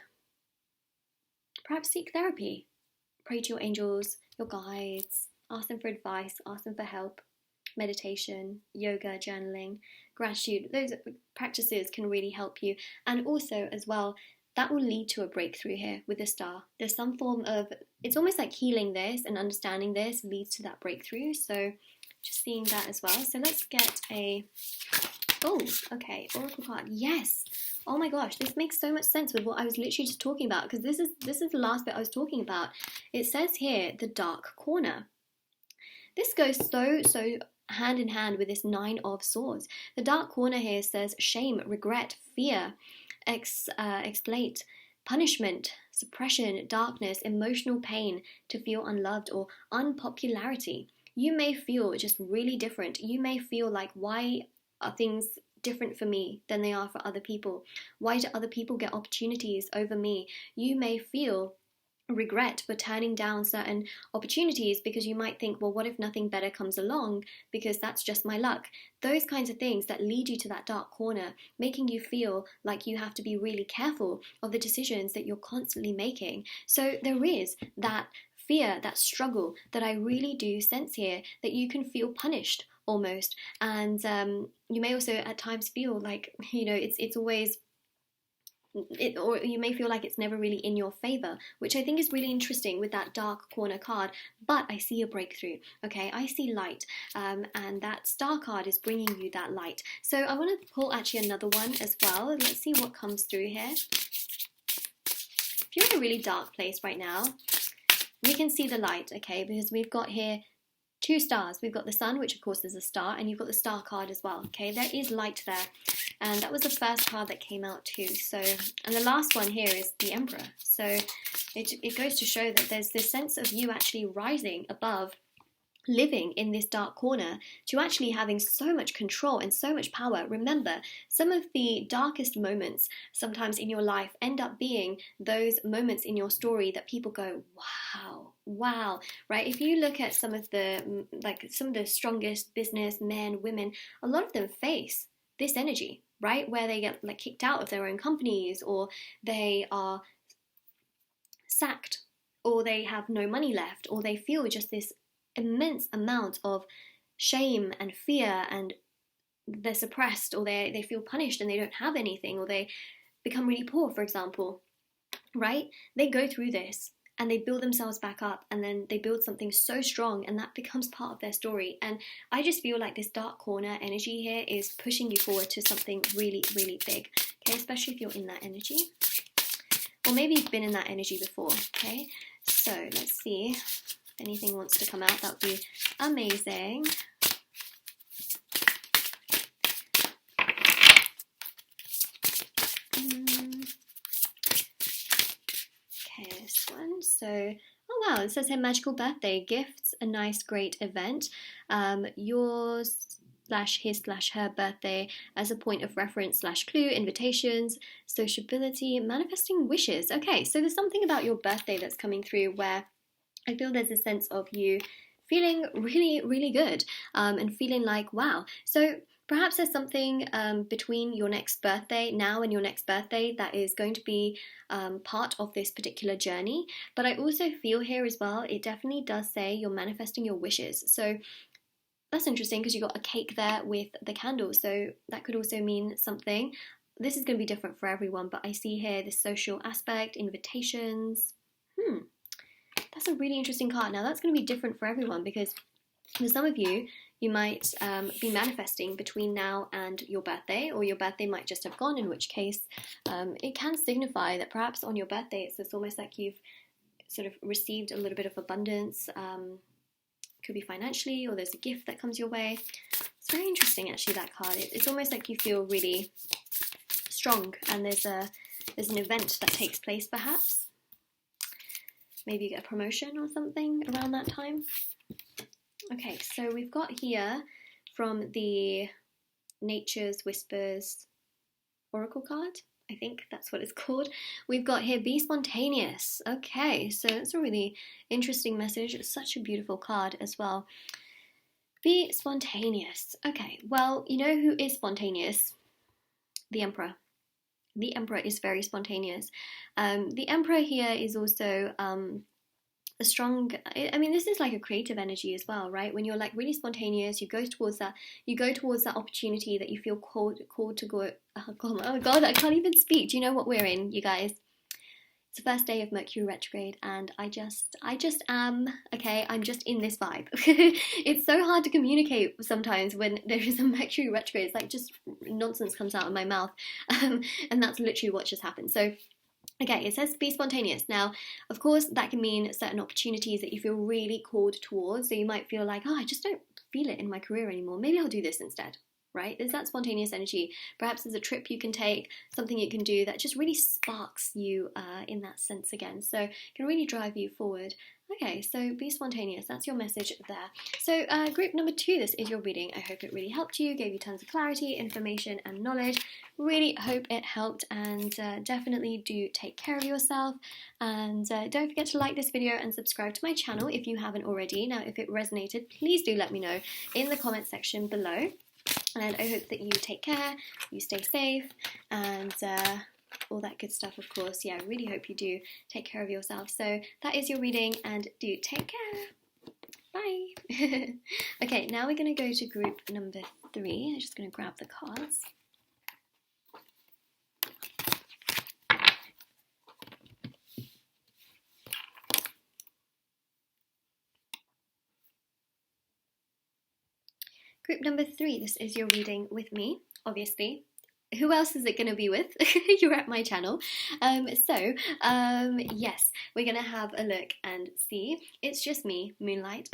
perhaps seek therapy. Pray to your angels, your guides, ask them for advice, ask them for help. Meditation, yoga, journaling, gratitude, those practices can really help you. And also as well, that will lead to a breakthrough here with the Star. There's some form of, it's almost like healing this and understanding this leads to that breakthrough. So just seeing that as well. So let's get okay, oracle card. Yes. Oh my gosh, this makes so much sense with what I was literally just talking about, because this is the last bit I was talking about. It says here, the dark corner. This goes so hand in hand with this Nine of Swords. The dark corner here says shame, regret, fear, expiate, punishment, suppression, darkness, emotional pain, to feel unloved, or unpopularity. You may feel just really different. You may feel like, why are things different for me than they are for other people? Why do other people get opportunities over me? You may feel regret for turning down certain opportunities because you might think, well, what if nothing better comes along, because that's just my luck. Those kinds of things that lead you to that dark corner, making you feel like you have to be really careful of the decisions that you're constantly making. So there is that fear, that struggle that I really do sense here, that you can feel punished almost. And you may also at times feel like, it's always, or you may feel like it's never really in your favor, which I think is really interesting with that dark corner card. But I see a breakthrough, okay? I see light, and that Star card is bringing you that light. So I want to pull actually another one as well. Let's see what comes through here. If you're in a really dark place right now, we can see the light, okay? Because we've got here two stars. We've got the sun, which of course is a star, and you've got the Star card as well, okay? There is light there. And that was the first card that came out too. So, and the last one here is the Emperor. So it goes to show that there's this sense of you actually rising above living in this dark corner to actually having so much control and so much power. Remember, some of the darkest moments sometimes in your life end up being those moments in your story that people go, wow, right? If you look at some of the strongest business men, women, a lot of them face this energy, right? Where they get like kicked out of their own companies, or they are sacked, or they have no money left, or they feel just this immense amount of shame and fear, and they're suppressed, or they feel punished and they don't have anything, or they become really poor, for example, right? They go through this and they build themselves back up, and then they build something so strong, and that becomes part of their story. And I just feel like this dark corner energy here is pushing you forward to something really, really big, okay? Especially if you're in that energy, or maybe you've been in that energy before, okay? So let's see if anything wants to come out. That would be amazing. Okay, this one. So, oh wow, it says here magical birthday gifts, a nice, great event. Yours/his/her birthday as a point of reference/clue, invitations, sociability, manifesting wishes. Okay, so there's something about your birthday that's coming through where I feel there's a sense of you feeling really, really good, and feeling like, wow. So perhaps there's something between your next birthday, now and your next birthday, that is going to be part of this particular journey. But I also feel here as well, it definitely does say you're manifesting your wishes. So that's interesting because you got a cake there with the candle. So that could also mean something. This is going to be different for everyone, but I see here the social aspect, invitations. that's a really interesting card. Now, that's going to be different for everyone because for some of you, you might be manifesting between now and your birthday, or your birthday might just have gone, in which case it can signify that perhaps on your birthday it's almost like you've sort of received a little bit of abundance. Could be financially, or there's a gift that comes your way. It's very interesting, actually, that card. It's almost like you feel really strong, and there's an event that takes place, perhaps. Maybe you get a promotion or something around that time. Okay, so we've got here from the Nature's Whispers Oracle card. I think that's what it's called. We've got here, be spontaneous. Okay, so that's a really interesting message. It's such a beautiful card as well. Be spontaneous. Okay, well, you know who is spontaneous? The Emperor. The Emperor is very spontaneous. The Emperor here is also a strong, I mean, this is like a creative energy as well, right? When you're like really spontaneous, you go towards that opportunity that you feel called to go. Oh my God, I can't even speak. Do you know what we're in, you guys? It's the first day of Mercury retrograde, and I just am, okay, I'm just in this vibe. It's so hard to communicate sometimes when there is a Mercury retrograde. It's like just nonsense comes out of my mouth, and that's literally what just happened. So, okay, it says be spontaneous. Now, of course, that can mean certain opportunities that you feel really called towards. So you might feel like, oh, I just don't feel it in my career anymore. Maybe I'll do this instead, right? There's that spontaneous energy. Perhaps there's a trip you can take, something you can do that just really sparks you in that sense again. So it can really drive you forward. Okay, so be spontaneous. That's your message there. So group number 2, this is your reading. I hope it really helped you, gave you tons of clarity, information, and knowledge. Really hope it helped, and definitely do take care of yourself. And don't forget to like this video and subscribe to my channel if you haven't already. Now, if it resonated, please do let me know in the comment section below. And I hope that you take care, you stay safe, and all that good stuff, of course. Yeah, I really hope you do take care of yourself. So that is your reading, and do take care. Bye. Okay, now we're going to go to group number 3. I'm just going to grab the cards. Group number 3, this is your reading with me, obviously. Who else is it going to be with? You're at my channel. Yes, we're going to have a look and see. It's just me, Moonlight.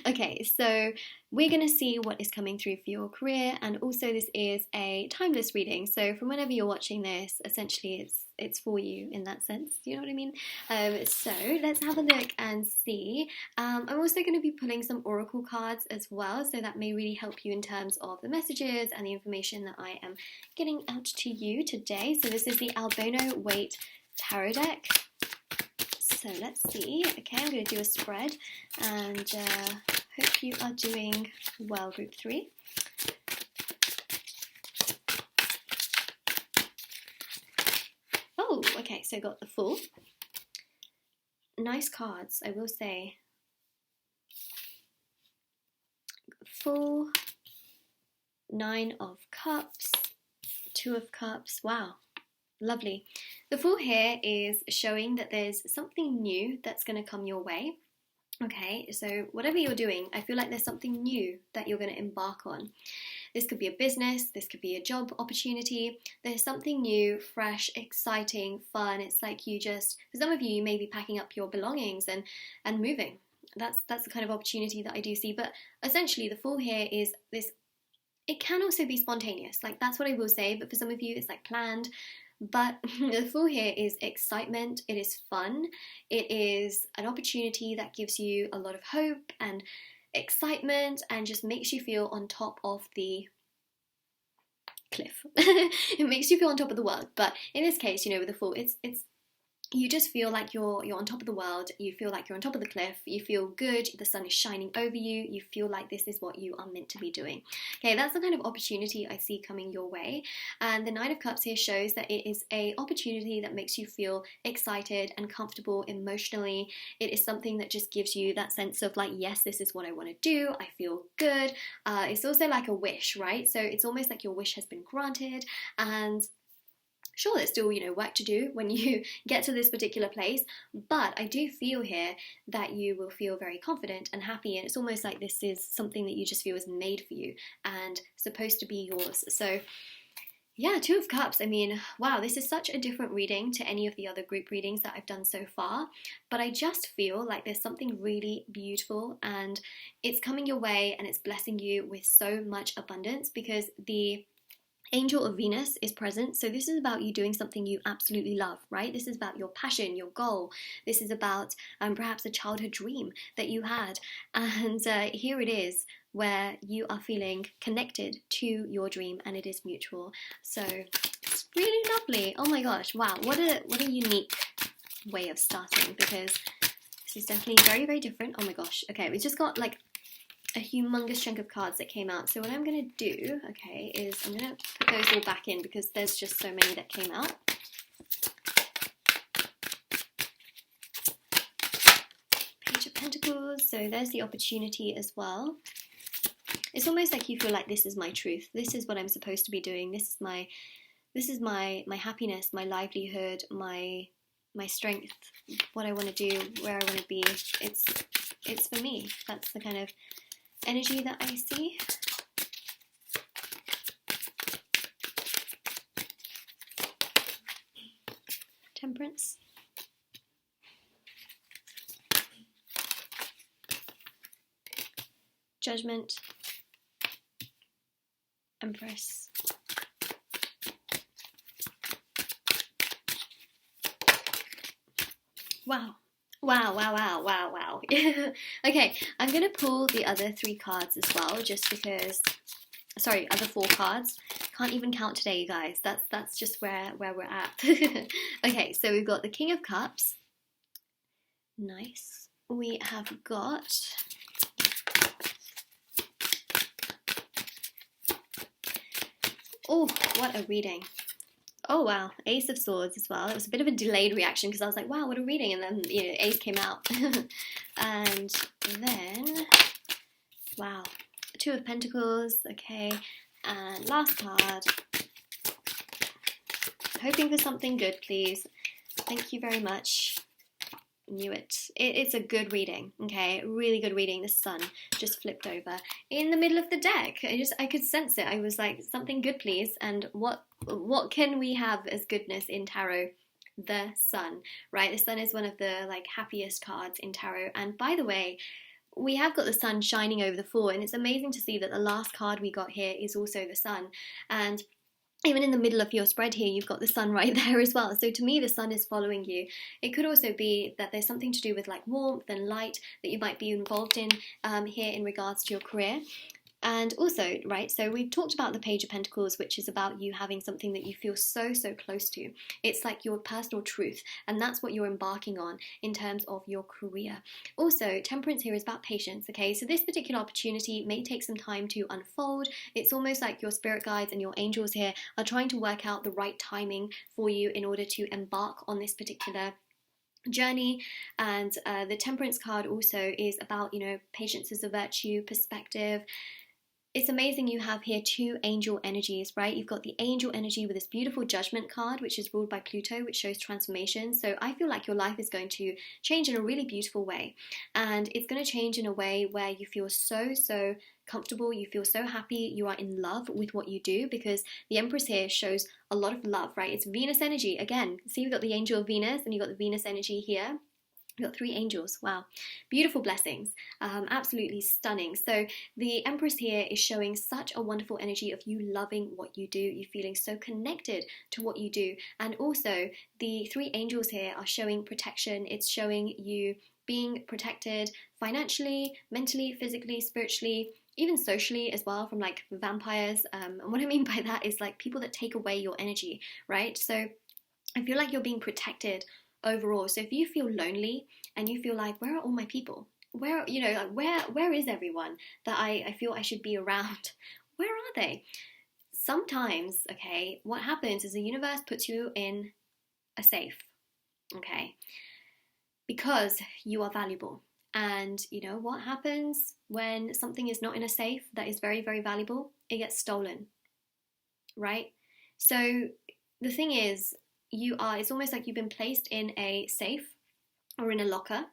Okay, so we're going to see what is coming through for your career, and also this is a timeless reading. So from whenever you're watching this, essentially it's for you in that sense. You know what I mean? So let's have a look and see. I'm also going to be pulling some oracle cards as well, so that may really help you in terms of the messages and the information that I am getting out to you today. So this is the Albino Weight Tarot deck. So let's see. Okay, I'm going to do a spread, and hope you are doing well, group 3. Oh, okay, so got the Fool. Nice cards, I will say. Fool, 9 of Cups, 2 of Cups. Wow, lovely. The Fool here is showing that there's something new that's going to come your way. Okay, so whatever you're doing, I feel like there's something new that you're going to embark on. This could be a business, this could be a job opportunity. There's something new, fresh, exciting, fun. It's like you just, for some of you, you may be packing up your belongings and moving. That's the kind of opportunity that I do see. But essentially, the Fool here is this. It can also be spontaneous. Like, that's what I will say. But for some of you, it's like planned. But the Fool here is excitement. It is fun. It is an opportunity that gives you a lot of hope and excitement, and just makes you feel on top of the cliff. It makes you feel on top of the world. But in this case, you know, with the Fool, it's you just feel like you're on top of the world. You feel like you're on top of the cliff. You feel good. The sun is shining over you. You feel like this is what you are meant to be doing. Okay, that's the kind of opportunity I see coming your way. And the 9 of Cups here shows that it is an opportunity that makes you feel excited and comfortable emotionally. It is something that just gives you that sense of like, yes, this is what I want to do. I feel good. It's also like a wish, right? So it's almost like your wish has been granted, and Sure, there's still, work to do when you get to this particular place, but I do feel here that you will feel very confident and happy, and it's almost like this is something that you just feel is made for you and supposed to be yours. So yeah, Two of Cups. I mean, wow, this is such a different reading to any of the other group readings that I've done so far. But I just feel like there's something really beautiful and it's coming your way and it's blessing you with so much abundance because the Angel of Venus is present. So this is about you doing something you absolutely love, right? This is about your passion, your goal. This is about perhaps a childhood dream that you had. And here it is where you are feeling connected to your dream and it is mutual. So it's really lovely. Oh my gosh, wow, what a unique way of starting, because this is definitely very, very different. Oh my gosh. Okay, we just got like a humongous chunk of cards that came out. So what I'm going to do, okay, is I'm going to put those all back in because there's just so many that came out. Page of Pentacles. So there's the opportunity as well. It's almost like you feel like this is my truth. This is what I'm supposed to be doing. This is my happiness, my livelihood, my strength, what I want to do, where I want to be. It's for me. That's the kind of energy that I see. Temperance. Judgment. Empress. Wow. Wow. Okay, I'm going to pull the other 3 cards as well, just because, sorry, other 4 cards. Can't even count today, you guys. That's just where we're at. Okay, so we've got the King of Cups. Nice. We have got... Oh, what a reading. Oh wow, Ace of Swords as well. It was a bit of a delayed reaction because I was like, wow, what a reading, and then Ace came out. And then, wow, Two of Pentacles, okay, and last card. Hoping for something good, please. Thank you very much. Knew it. It's a good reading, okay, really good reading. The sun just flipped over in the middle of the deck. I could sense it. I was like, something good, please. And what can we have as goodness in tarot? The sun, right? The sun is one of the like happiest cards in tarot. And by the way, we have got the sun shining over the 4, and it's amazing to see that the last card we got here is also the sun. And even in the middle of your spread here, you've got the sun right there as well. So to me, the sun is following you. It could also be that there's something to do with like warmth and light that you might be involved in here in regards to your career. And also, right, so we've talked about the Page of Pentacles, which is about you having something that you feel so close to. It's like your personal truth, and that's what you're embarking on in terms of your career. Also, Temperance here is about patience, okay? So this particular opportunity may take some time to unfold. It's almost like your spirit guides and your angels here are trying to work out the right timing for you in order to embark on this particular journey. And the Temperance card also is about, patience is a virtue, perspective. It's amazing you have here 2 angel energies, right? You've got the angel energy with this beautiful Judgment card, which is ruled by Pluto, which shows transformation. So I feel like your life is going to change in a really beautiful way. And it's going to change in a way where you feel so comfortable, you feel so happy, you are in love with what you do, because the Empress here shows a lot of love, right? It's Venus energy. Again, see, you've got the angel of Venus and you've got the Venus energy here. We've got 3 angels. Wow. Beautiful blessings. Absolutely stunning. So the Empress here is showing such a wonderful energy of you loving what you do, you feeling so connected to what you do. And also the 3 angels here are showing protection. It's showing you being protected financially, mentally, physically, spiritually, even socially as well, from like vampires. And what I mean by that is like people that take away your energy, right? So I feel like you're being protected overall. So if you feel lonely and you feel like, where are all my people? Where is everyone that I feel I should be around? Where are they? Sometimes, okay, what happens is the universe puts you in a safe, okay, because you are valuable. And you know what happens when something is not in a safe that is very, very valuable? It gets stolen, right? So the thing is, it's almost like you've been placed in a safe or in a locker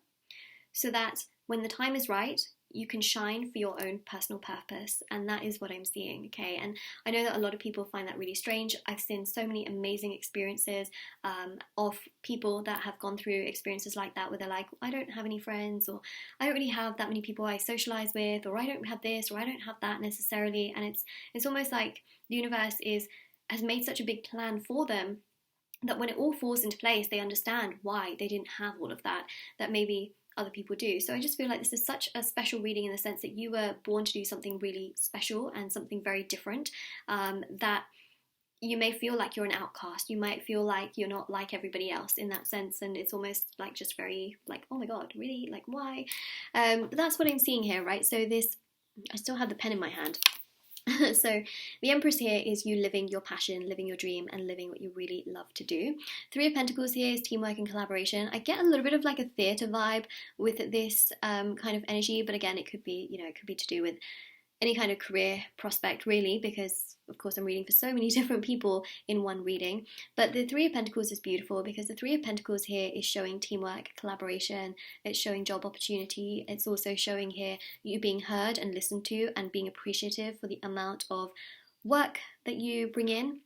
so that when the time is right, you can shine for your own personal purpose. And that is what I'm seeing, okay? And I know that a lot of people find that really strange. I've seen so many amazing experiences of people that have gone through experiences like that, where they're like, I don't have any friends, or I don't really have that many people I socialize with, or I don't have this, or I don't have that necessarily. And it's almost like the universe has made such a big plan for them that when it all falls into place, they understand why they didn't have all of that maybe other people do. So I just feel like this is such a special reading in the sense that you were born to do something really special and something very different, that you may feel like you're an outcast. You might feel like you're not like everybody else in that sense, and it's almost like just very like, oh my god, really? Like, why? But that's what I'm seeing here, right? So I still have the pen in my hand. So the Empress here is you living your passion, living your dream, and living what you really love to do. Three of Pentacles here is teamwork and collaboration. I get a little bit of like a theatre vibe with this kind of energy, but again, it could be, it could be to do with any kind of career prospect, really, because of course I'm reading for so many different people in one reading. But the Three of Pentacles is beautiful because the Three of Pentacles here is showing teamwork, collaboration, it's showing job opportunity, it's also showing here you being heard and listened to and being appreciative for the amount of work that you bring in.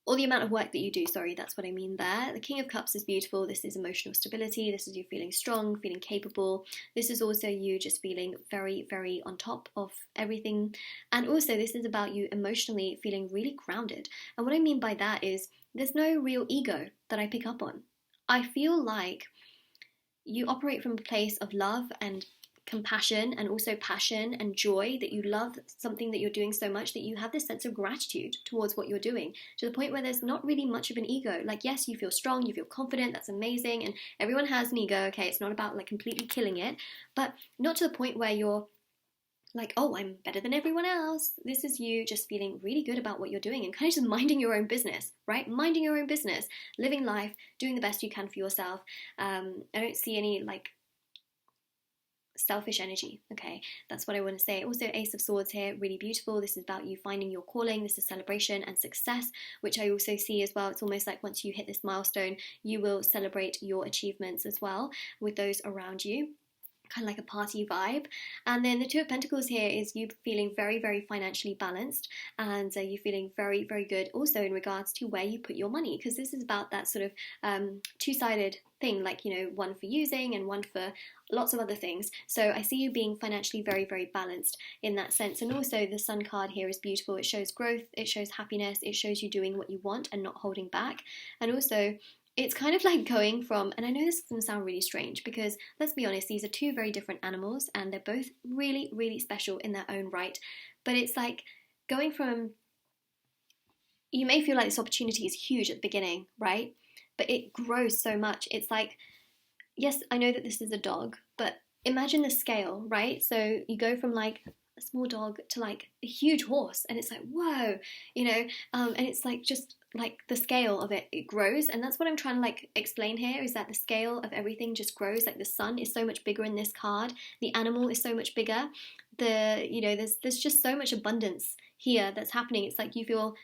Or the amount of work that you do, sorry, that's what I mean there. The King of Cups is beautiful. This is emotional stability. This is you feeling strong, feeling capable. This is also you just feeling very, very on top of everything. And also this is about you emotionally feeling really grounded. And what I mean by that is there's no real ego that I pick up on. I feel like you operate from a place of love and compassion and also passion and joy, that you love something that you're doing so much that you have this sense of gratitude towards what you're doing, to the point where there's not really much of an ego. Like, yes, you feel strong, you feel confident, that's amazing, and everyone has an ego, okay? It's not about like completely killing it, but not to the point where you're like, oh, I'm better than everyone else. This is you just feeling really good about what you're doing and kind of just minding your own business, right? Minding your own business, living life, doing the best you can for yourself. I don't see any like selfish energy, okay? That's what I want to say. Also, Ace of Swords here, really beautiful. This is about you finding your calling. This is celebration and success, which I also see as well. It's almost like once you hit this milestone, you will celebrate your achievements as well with those around you. Kind of like a party vibe. And then the Two of Pentacles here is you feeling very, very financially balanced, and you feeling very, very good also in regards to where you put your money, because this is about that sort of two-sided thing, like, one for using and one for lots of other things. So I see you being financially very, very balanced in that sense. And also the Sun card here is beautiful. It shows growth, it shows happiness, it shows you doing what you want and not holding back. And also it's kind of like going from, and I know this is going to sound really strange because let's be honest, these are two very different animals and they're both really, really special in their own right. But it's like going from, you may feel like this opportunity is huge at the beginning, right? But it grows so much. It's like, yes, I know that this is a dog, but imagine the scale, right? So you go from like a small dog to like a huge horse, and it's like, whoa, and it's like just like the scale of it grows. And that's what I'm trying to like explain here, is that the scale of everything just grows. Like the sun is so much bigger in this card, the animal is so much bigger, there's just so much abundance here that's happening. It's like you feel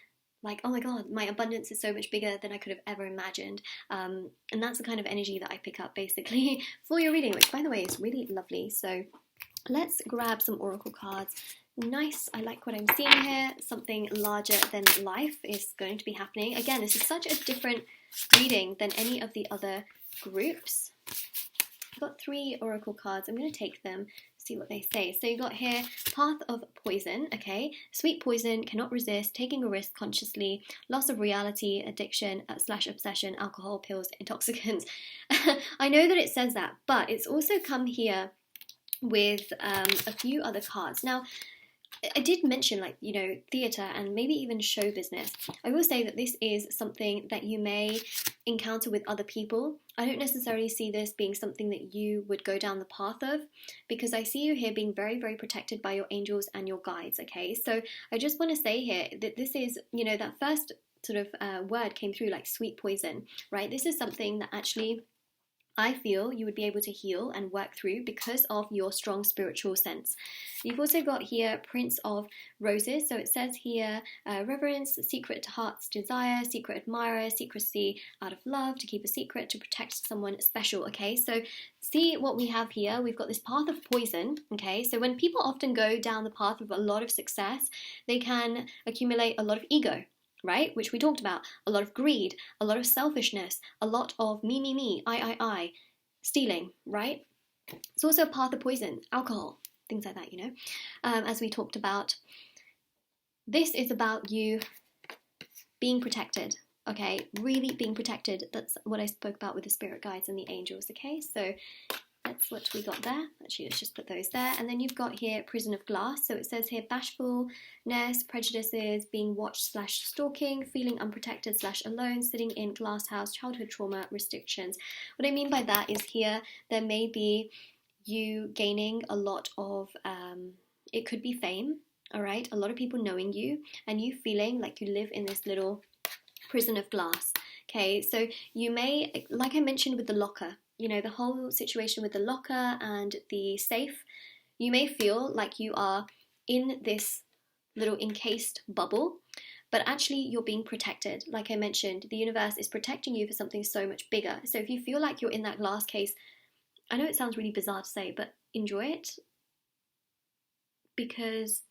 like, oh my god, my abundance is so much bigger than I could have ever imagined. And that's the kind of energy that I pick up basically for your reading, which by the way is really lovely. So let's grab some oracle cards. Nice, I like what I'm seeing here. Something larger than life is going to be happening. Again, this is such a different reading than any of the other groups. I've got 3 oracle cards. I'm going to take them, see what they say. So you got here, Path of Poison, okay? Sweet poison, cannot resist, taking a risk consciously, loss of reality, addiction / obsession, alcohol, pills, intoxicants. I know that it says that, but it's also come here with a few other cards. Now, I did mention theatre and maybe even show business. I will say that this is something that you may encounter with other people. I don't necessarily see this being something that you would go down the path of, because I see you here being very, very protected by your angels and your guides, okay? So I just want to say here that this is, that first sort of word came through like sweet poison, right? This is something that actually I feel you would be able to heal and work through because of your strong spiritual sense. You've also got here Prince of Roses. So it says here, reverence, secret heart's desire, secret admirer, secrecy out of love, to keep a secret, to protect someone special. Okay, so see what we have here. We've got this path of poison. Okay, so when people often go down the path of a lot of success, they can accumulate a lot of ego, right? Which we talked about. A lot of greed, a lot of selfishness, a lot of me, I, stealing, right? It's also a path of poison, alcohol, things like that, you know, as we talked about. This is about you being protected, okay? Really being protected. That's what I spoke about with the spirit guides and the angels, okay? So that's what we got there. Actually, let's just put those there. And then you've got here prison of glass. So it says here bashfulness, prejudices, being watched / stalking, feeling unprotected / alone, sitting in glass house, childhood trauma, restrictions. What I mean by that is here there may be you gaining a lot of, it could be fame, all right? A lot of people knowing you and you feeling like you live in this little prison of glass, okay? So you may, like I mentioned with the locker, you know, the whole situation with the locker and the safe, you may feel like you are in this little encased bubble, but actually you're being protected. Like I mentioned, the universe is protecting you for something so much bigger. So if you feel like you're in that glass case, I know it sounds really bizarre to say, but enjoy it, because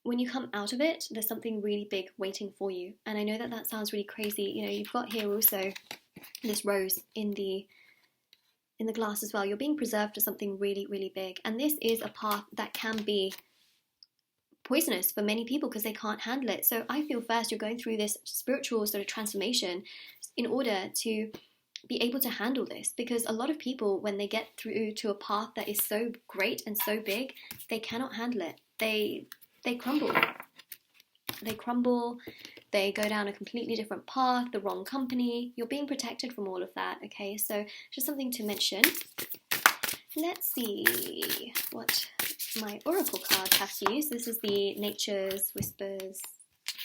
when you come out of it, there's something really big waiting for you. And I know that that sounds really crazy. You know, you've got here also this rose in the glass as well. You're being preserved for something really, really big. And this is a path that can be poisonous for many people because they can't handle it. So I feel first you're going through this spiritual sort of transformation in order to be able to handle this, because a lot of people, when they get through to a path that is so great and so big, they cannot handle it. They crumble. They crumble. They go down a completely different path, the wrong company. You're being protected from all of that, okay? So just something to mention. Let's see what my oracle card has to use. This is the Nature's Whispers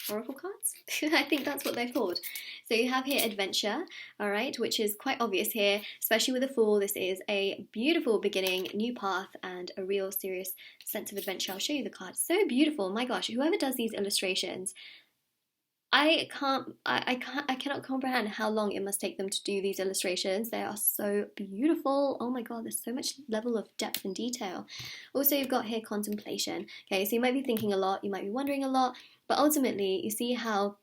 oracle cards. I think that's what they're called. So you have here adventure, all right, which is quite obvious here, especially with the Fool. This is a beautiful beginning, new path, and a real serious sense of adventure. I'll show you the card. So beautiful. My gosh, whoever does these illustrations, I cannot comprehend how long it must take them to do these illustrations. They are so beautiful. Oh my god, there's so much level of depth and detail. Also, you've got here contemplation. Okay, so you might be thinking a lot, you might be wondering a lot, but ultimately, you see how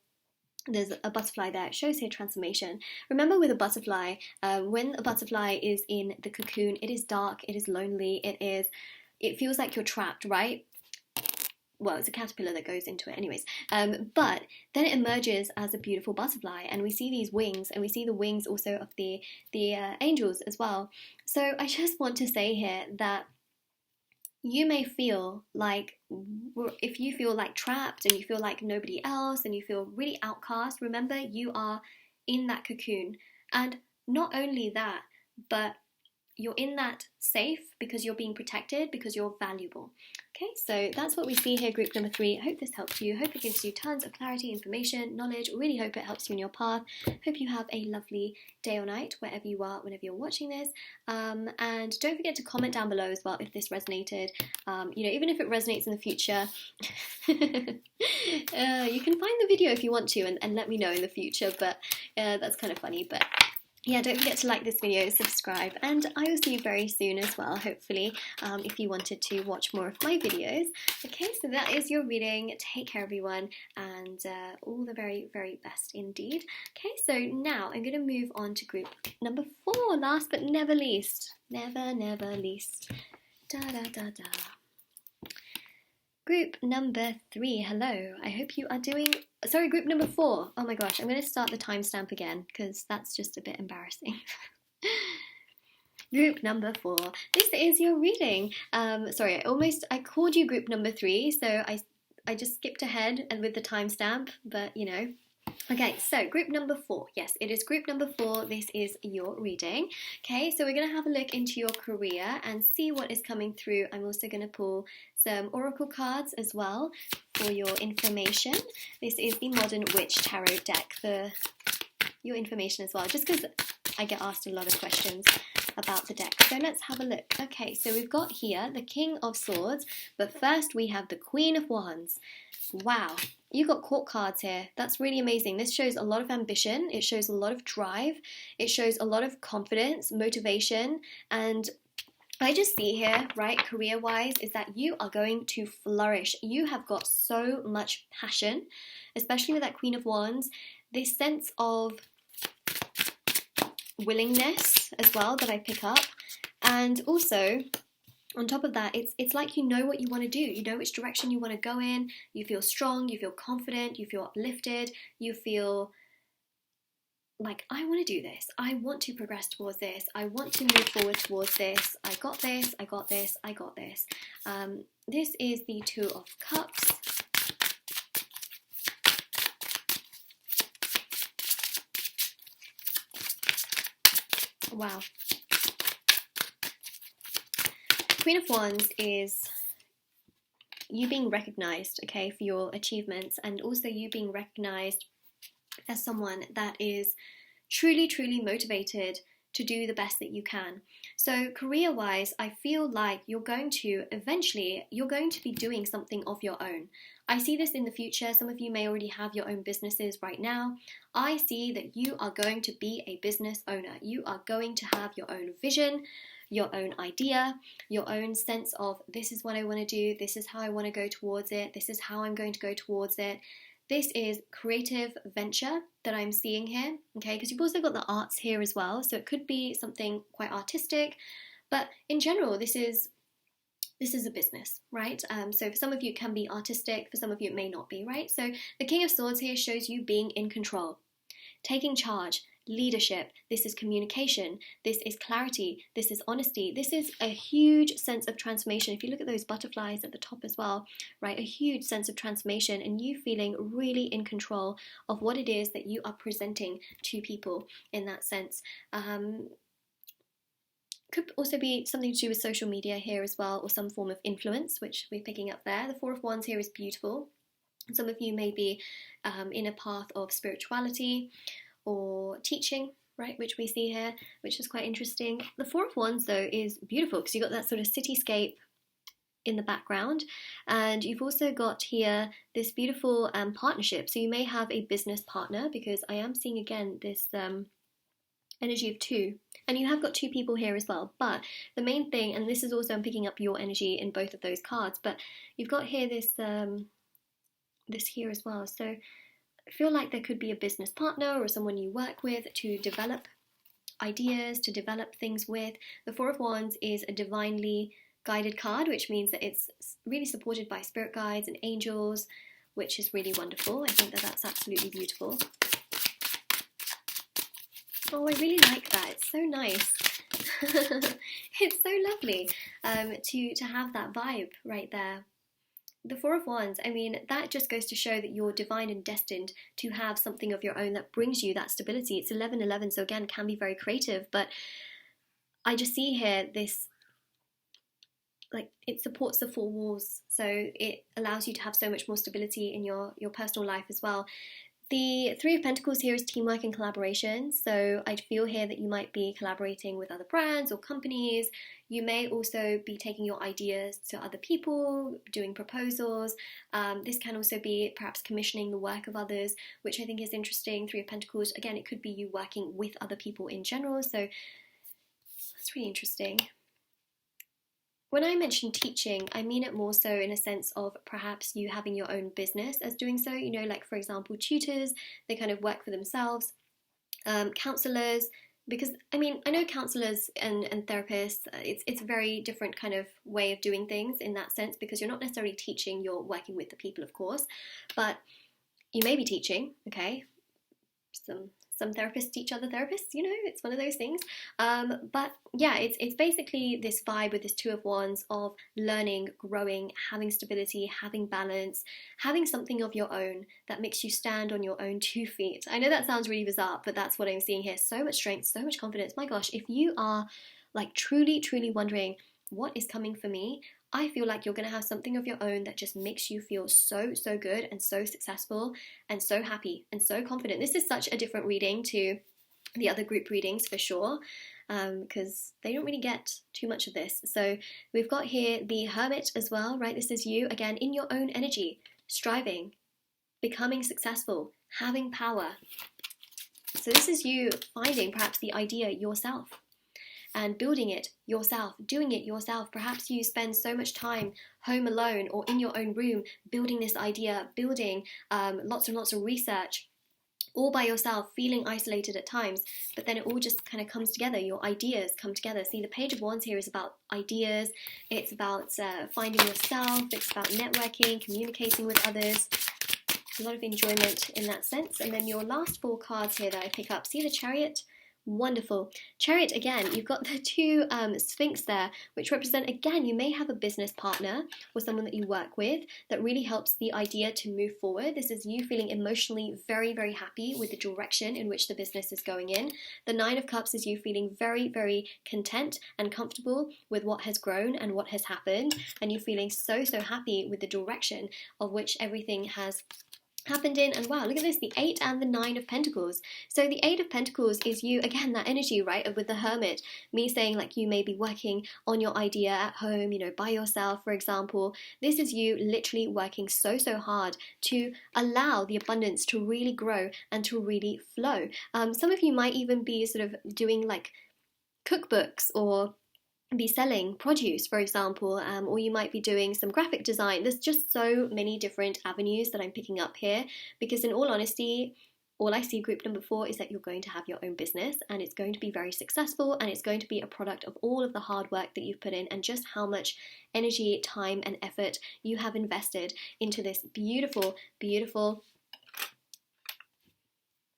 there's a butterfly there. It shows here transformation. Remember with a butterfly, when a butterfly is in the cocoon, it is dark, it is lonely, it feels like you're trapped, right? Well, it's a caterpillar that goes into it anyways. But then it emerges as a beautiful butterfly, and we see these wings, and we see the wings also of the angels as well. So I just want to say here that you may feel like, if you feel like trapped and you feel like nobody else and you feel really outcast, remember you are in that cocoon. And not only that, but you're in that safe because you're being protected, because you're valuable. Okay, so that's what we see here, group number 3. I hope this helps you. Hope it gives you tons of clarity, information, knowledge. Really hope it helps you in your path. Hope you have a lovely day or night, wherever you are, whenever you're watching this. And don't forget to comment down below as well if this resonated. You know, even if it resonates in the future, you can find the video if you want to and let me know in the future, but that's kind of funny. But yeah, don't forget to like this video, subscribe, and I will see you very soon as well, hopefully, if you wanted to watch more of my videos. Okay, so that is your reading. Take care, everyone, and all the very, very best indeed. Okay, so now I'm going to move on to group number 4, last but never least. Never, never least. Da, da, da, da. Group number 3, hello. I hope you are doing... Sorry, group number 4. Oh my gosh, I'm going to start the timestamp again because that's just a bit embarrassing. Group number 4. This is your reading. Sorry, I called you group number 3, so I just skipped ahead and with the timestamp, but you know. Okay, so group number 4. Yes, it is group number 4. This is your reading. Okay, so we're going to have a look into your career and see what is coming through. I'm also going to pull some oracle cards as well for your information. This is the Modern Witch Tarot deck for your information as well, just because I get asked a lot of questions about the deck. So let's have a look. Okay, so we've got here the King of Swords, but first we have the Queen of Wands. Wow, you got court cards here. That's really amazing. This shows a lot of ambition. It shows a lot of drive. It shows a lot of confidence, motivation, and I just see here, right, career-wise, is that you are going to flourish. You have got so much passion, especially with that Queen of Wands, this sense of willingness as well that I pick up. And also, on top of that, it's like you know what you want to do. You know which direction you want to go in. You feel strong, you feel confident, you feel uplifted, you feel like, I want to do this. I want to progress towards this. I want to move forward towards this. I got this, I got this, I got this. This is the Two of Cups. Wow. Queen of Wands is you being recognized, okay, for your achievements, and also you being recognized as someone that is truly, truly motivated to do the best that you can. So career-wise, I feel like you're going to be doing something of your own. I see this in the future. Some of you may already have your own businesses right now. I see that you are going to be a business owner. You are going to have your own vision, your own idea, your own sense of, this is what I want to do, this is how I want to go towards it, this is how I'm going to go towards it. This is creative venture that I'm seeing here, okay, because you've also got the arts here as well, so it could be something quite artistic, but in general, this is a business, right? So for some of you it can be artistic, for some of you it may not be, right? So the King of Swords here shows you being in control, taking charge, leadership. This is communication, this is clarity, this is honesty, this is a huge sense of transformation. If you look at those butterflies at the top as well, right, a huge sense of transformation and you feeling really in control of what it is that you are presenting to people in that sense. Could also be something to do with social media here as well, or some form of influence, which we're picking up there. The Four of Wands here is beautiful. Some of you may be in a path of spirituality or teaching, right, which we see here, which is quite interesting. The Four of Wands, though, is beautiful because you've got that sort of cityscape in the background, and you've also got here this beautiful partnership. So you may have a business partner, because I am seeing again this energy of two, and you have got two people here as well. But the main thing, and this is also, I'm picking up your energy in both of those cards, but you've got here this this here as well. So I feel like there could be a business partner or someone you work with to develop ideas, to develop things with. The Four of Wands is a divinely guided card, which means that it's really supported by spirit guides and angels, which is really wonderful. I think that that's absolutely beautiful. Oh, I really like that. It's so nice. It's so lovely to have that vibe right there. The Four of Wands, I mean, that just goes to show that you're divine and destined to have something of your own that brings you that stability. It's 11-11, so again, can be very creative, but I just see here this, like, it supports the four walls, so it allows you to have so much more stability in your personal life as well. The Three of Pentacles here is teamwork and collaboration, so I feel here that you might be collaborating with other brands or companies. You may also be taking your ideas to other people, doing proposals. This can also be perhaps commissioning the work of others, which I think is interesting. Three of Pentacles, again, it could be you working with other people in general, so that's really interesting. When I mention teaching, I mean it more so in a sense of perhaps you having your own business as doing so, you know, like for example, tutors, they kind of work for themselves, counsellors, because I mean, I know counsellors and therapists, it's a very different kind of way of doing things in that sense, because you're not necessarily teaching, you're working with the people, of course, but you may be teaching, okay, some therapists teach other therapists, you know, it's one of those things. But yeah, it's basically this vibe with this Two of Wands of learning, growing, having stability, having balance, having something of your own that makes you stand on your own 2 feet. I know that sounds really bizarre, but that's what I'm seeing here. So much strength, so much confidence. My gosh, if you are like truly, truly wondering what is coming for me, I feel like you're going to have something of your own that just makes you feel so, so good and so successful and so happy and so confident. This is such a different reading to the other group readings for sure, because they don't really get too much of this. So we've got here the Hermit as well, right? This is you, again, in your own energy, striving, becoming successful, having power. So this is you finding perhaps the idea yourself and building it yourself, doing it yourself. Perhaps you spend so much time home alone or in your own room building this idea, building lots and lots of research, all by yourself, feeling isolated at times, but then it all just kind of comes together. Your ideas come together. See, the Page of Wands here is about ideas. It's about finding yourself. It's about networking, communicating with others. A lot of enjoyment in that sense. And then your last 4 cards here that I pick up. See the Chariot? Wonderful. Chariot, again, you've got the 2 Sphinx there, which represent, again, you may have a business partner or someone that you work with that really helps the idea to move forward. This is you feeling emotionally very, very happy with the direction in which the business is going in. The 9 of Cups is you feeling very, very content and comfortable with what has grown and what has happened, and you feeling so, so happy with the direction of which everything has happened in. And wow, look at this, the 8 and the 9 of Pentacles. So the 8 of Pentacles is you, again, that energy, right, with the Hermit, me saying like you may be working on your idea at home, you know, by yourself, for example. This is you literally working so, so hard to allow the abundance to really grow and to really flow. Some of you might even be sort of doing like cookbooks or be selling produce, for example, or you might be doing some graphic design. There's just so many different avenues that I'm picking up here, because in all honesty, all I see group number 4 is that you're going to have your own business and it's going to be very successful, and it's going to be a product of all of the hard work that you've put in and just how much energy, time and effort you have invested into this beautiful, beautiful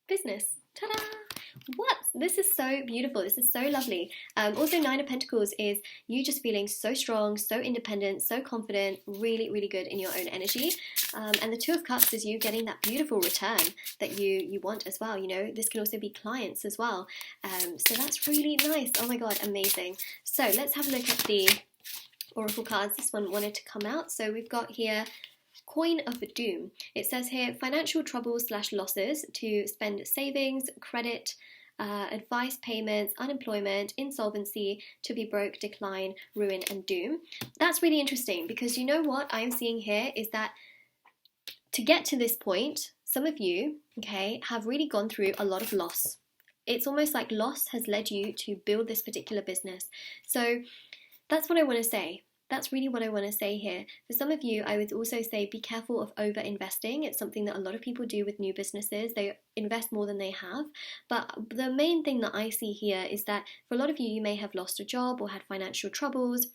business. Ta-da! What? This is so beautiful. This is so lovely. Also, 9 of Pentacles is you just feeling so strong, so independent, so confident, really, really good in your own energy. And the 2 of Cups is you getting that beautiful return that you want as well. You know, this can also be clients as well. So that's really nice. Oh my God, amazing. So let's have a look at the Oracle cards. This one wanted to come out. So we've got here Coin of Doom. It says here, financial troubles / losses to spend savings, credit, advice payments, unemployment, insolvency, to be broke, decline, ruin, and doom. That's really interesting, because you know what I'm seeing here is that to get to this point, some of you, okay, have really gone through a lot of loss. It's almost like loss has led you to build this particular business. So that's what I want to say. That's really what I want to say here. For some of you, I would also say be careful of over-investing. It's something that a lot of people do with new businesses. They invest more than they have. But the main thing that I see here is that for a lot of you, you may have lost a job or had financial troubles,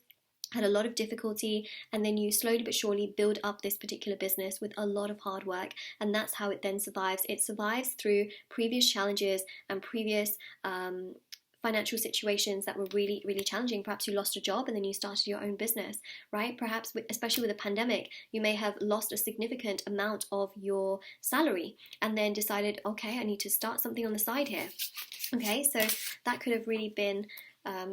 had a lot of difficulty, and then you slowly but surely build up this particular business with a lot of hard work, and that's how it then survives. It survives through previous challenges and previous financial situations that were really, really challenging. Perhaps you lost a job and then you started your own business, right? Perhaps, especially with a pandemic, you may have lost a significant amount of your salary and then decided, okay, I need to start something on the side here. Okay, so that could have really been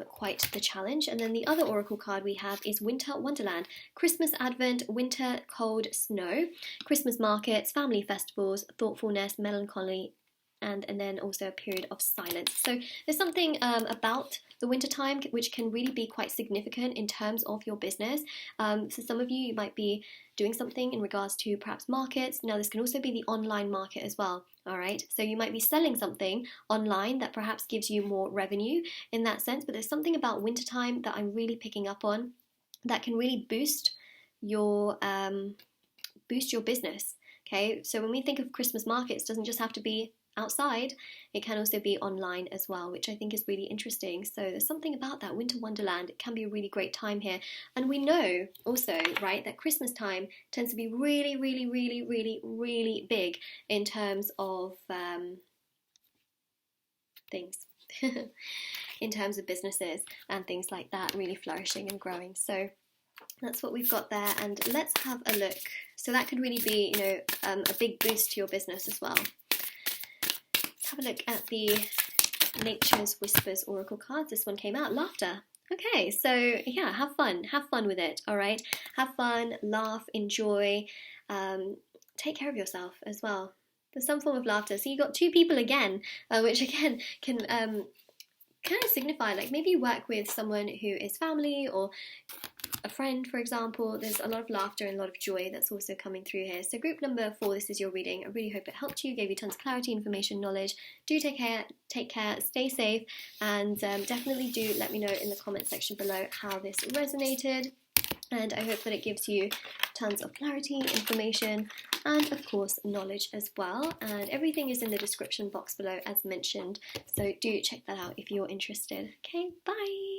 quite the challenge. And then the other oracle card we have is Winter Wonderland. Christmas, Advent, winter, cold, snow, Christmas markets, family festivals, thoughtfulness, melancholy, and then also a period of silence. So there's something about the winter time which can really be quite significant in terms of your business. So some of you might be doing something in regards to perhaps markets. Now this can also be the online market as well. All right, so you might be selling something online that perhaps gives you more revenue in that sense, but there's something about wintertime that I'm really picking up on that can really boost your business. Okay, so when we think of Christmas markets, it doesn't just have to be outside, it can also be online as well, which I think is really interesting. So there's something about that winter wonderland. It can be a really great time here. And we know also, right, that Christmas time tends to be really, really, really, really, really big in terms of things, in terms of businesses and things like that, really flourishing and growing. So that's what we've got there. And let's have a look. So that could really be, you know, a big boost to your business as well. Have a look at the Nature's Whispers Oracle cards. This one came out, laughter. Okay, so yeah, have fun with it, all right? Have fun, laugh, enjoy, take care of yourself as well. There's some form of laughter. So you got two people again, which again can kind of signify like maybe you work with someone who is family or a friend, for example. There's a lot of laughter and a lot of joy that's also coming through here. So group number 4, this is your reading. I really hope it helped you, gave you tons of clarity, information, knowledge. Do take care, stay safe, and definitely do let me know in the comment section below how this resonated. And I hope that it gives you tons of clarity, information, and of course knowledge as well. And everything is in the description box below as mentioned, so do check that out if you're interested. Okay, bye!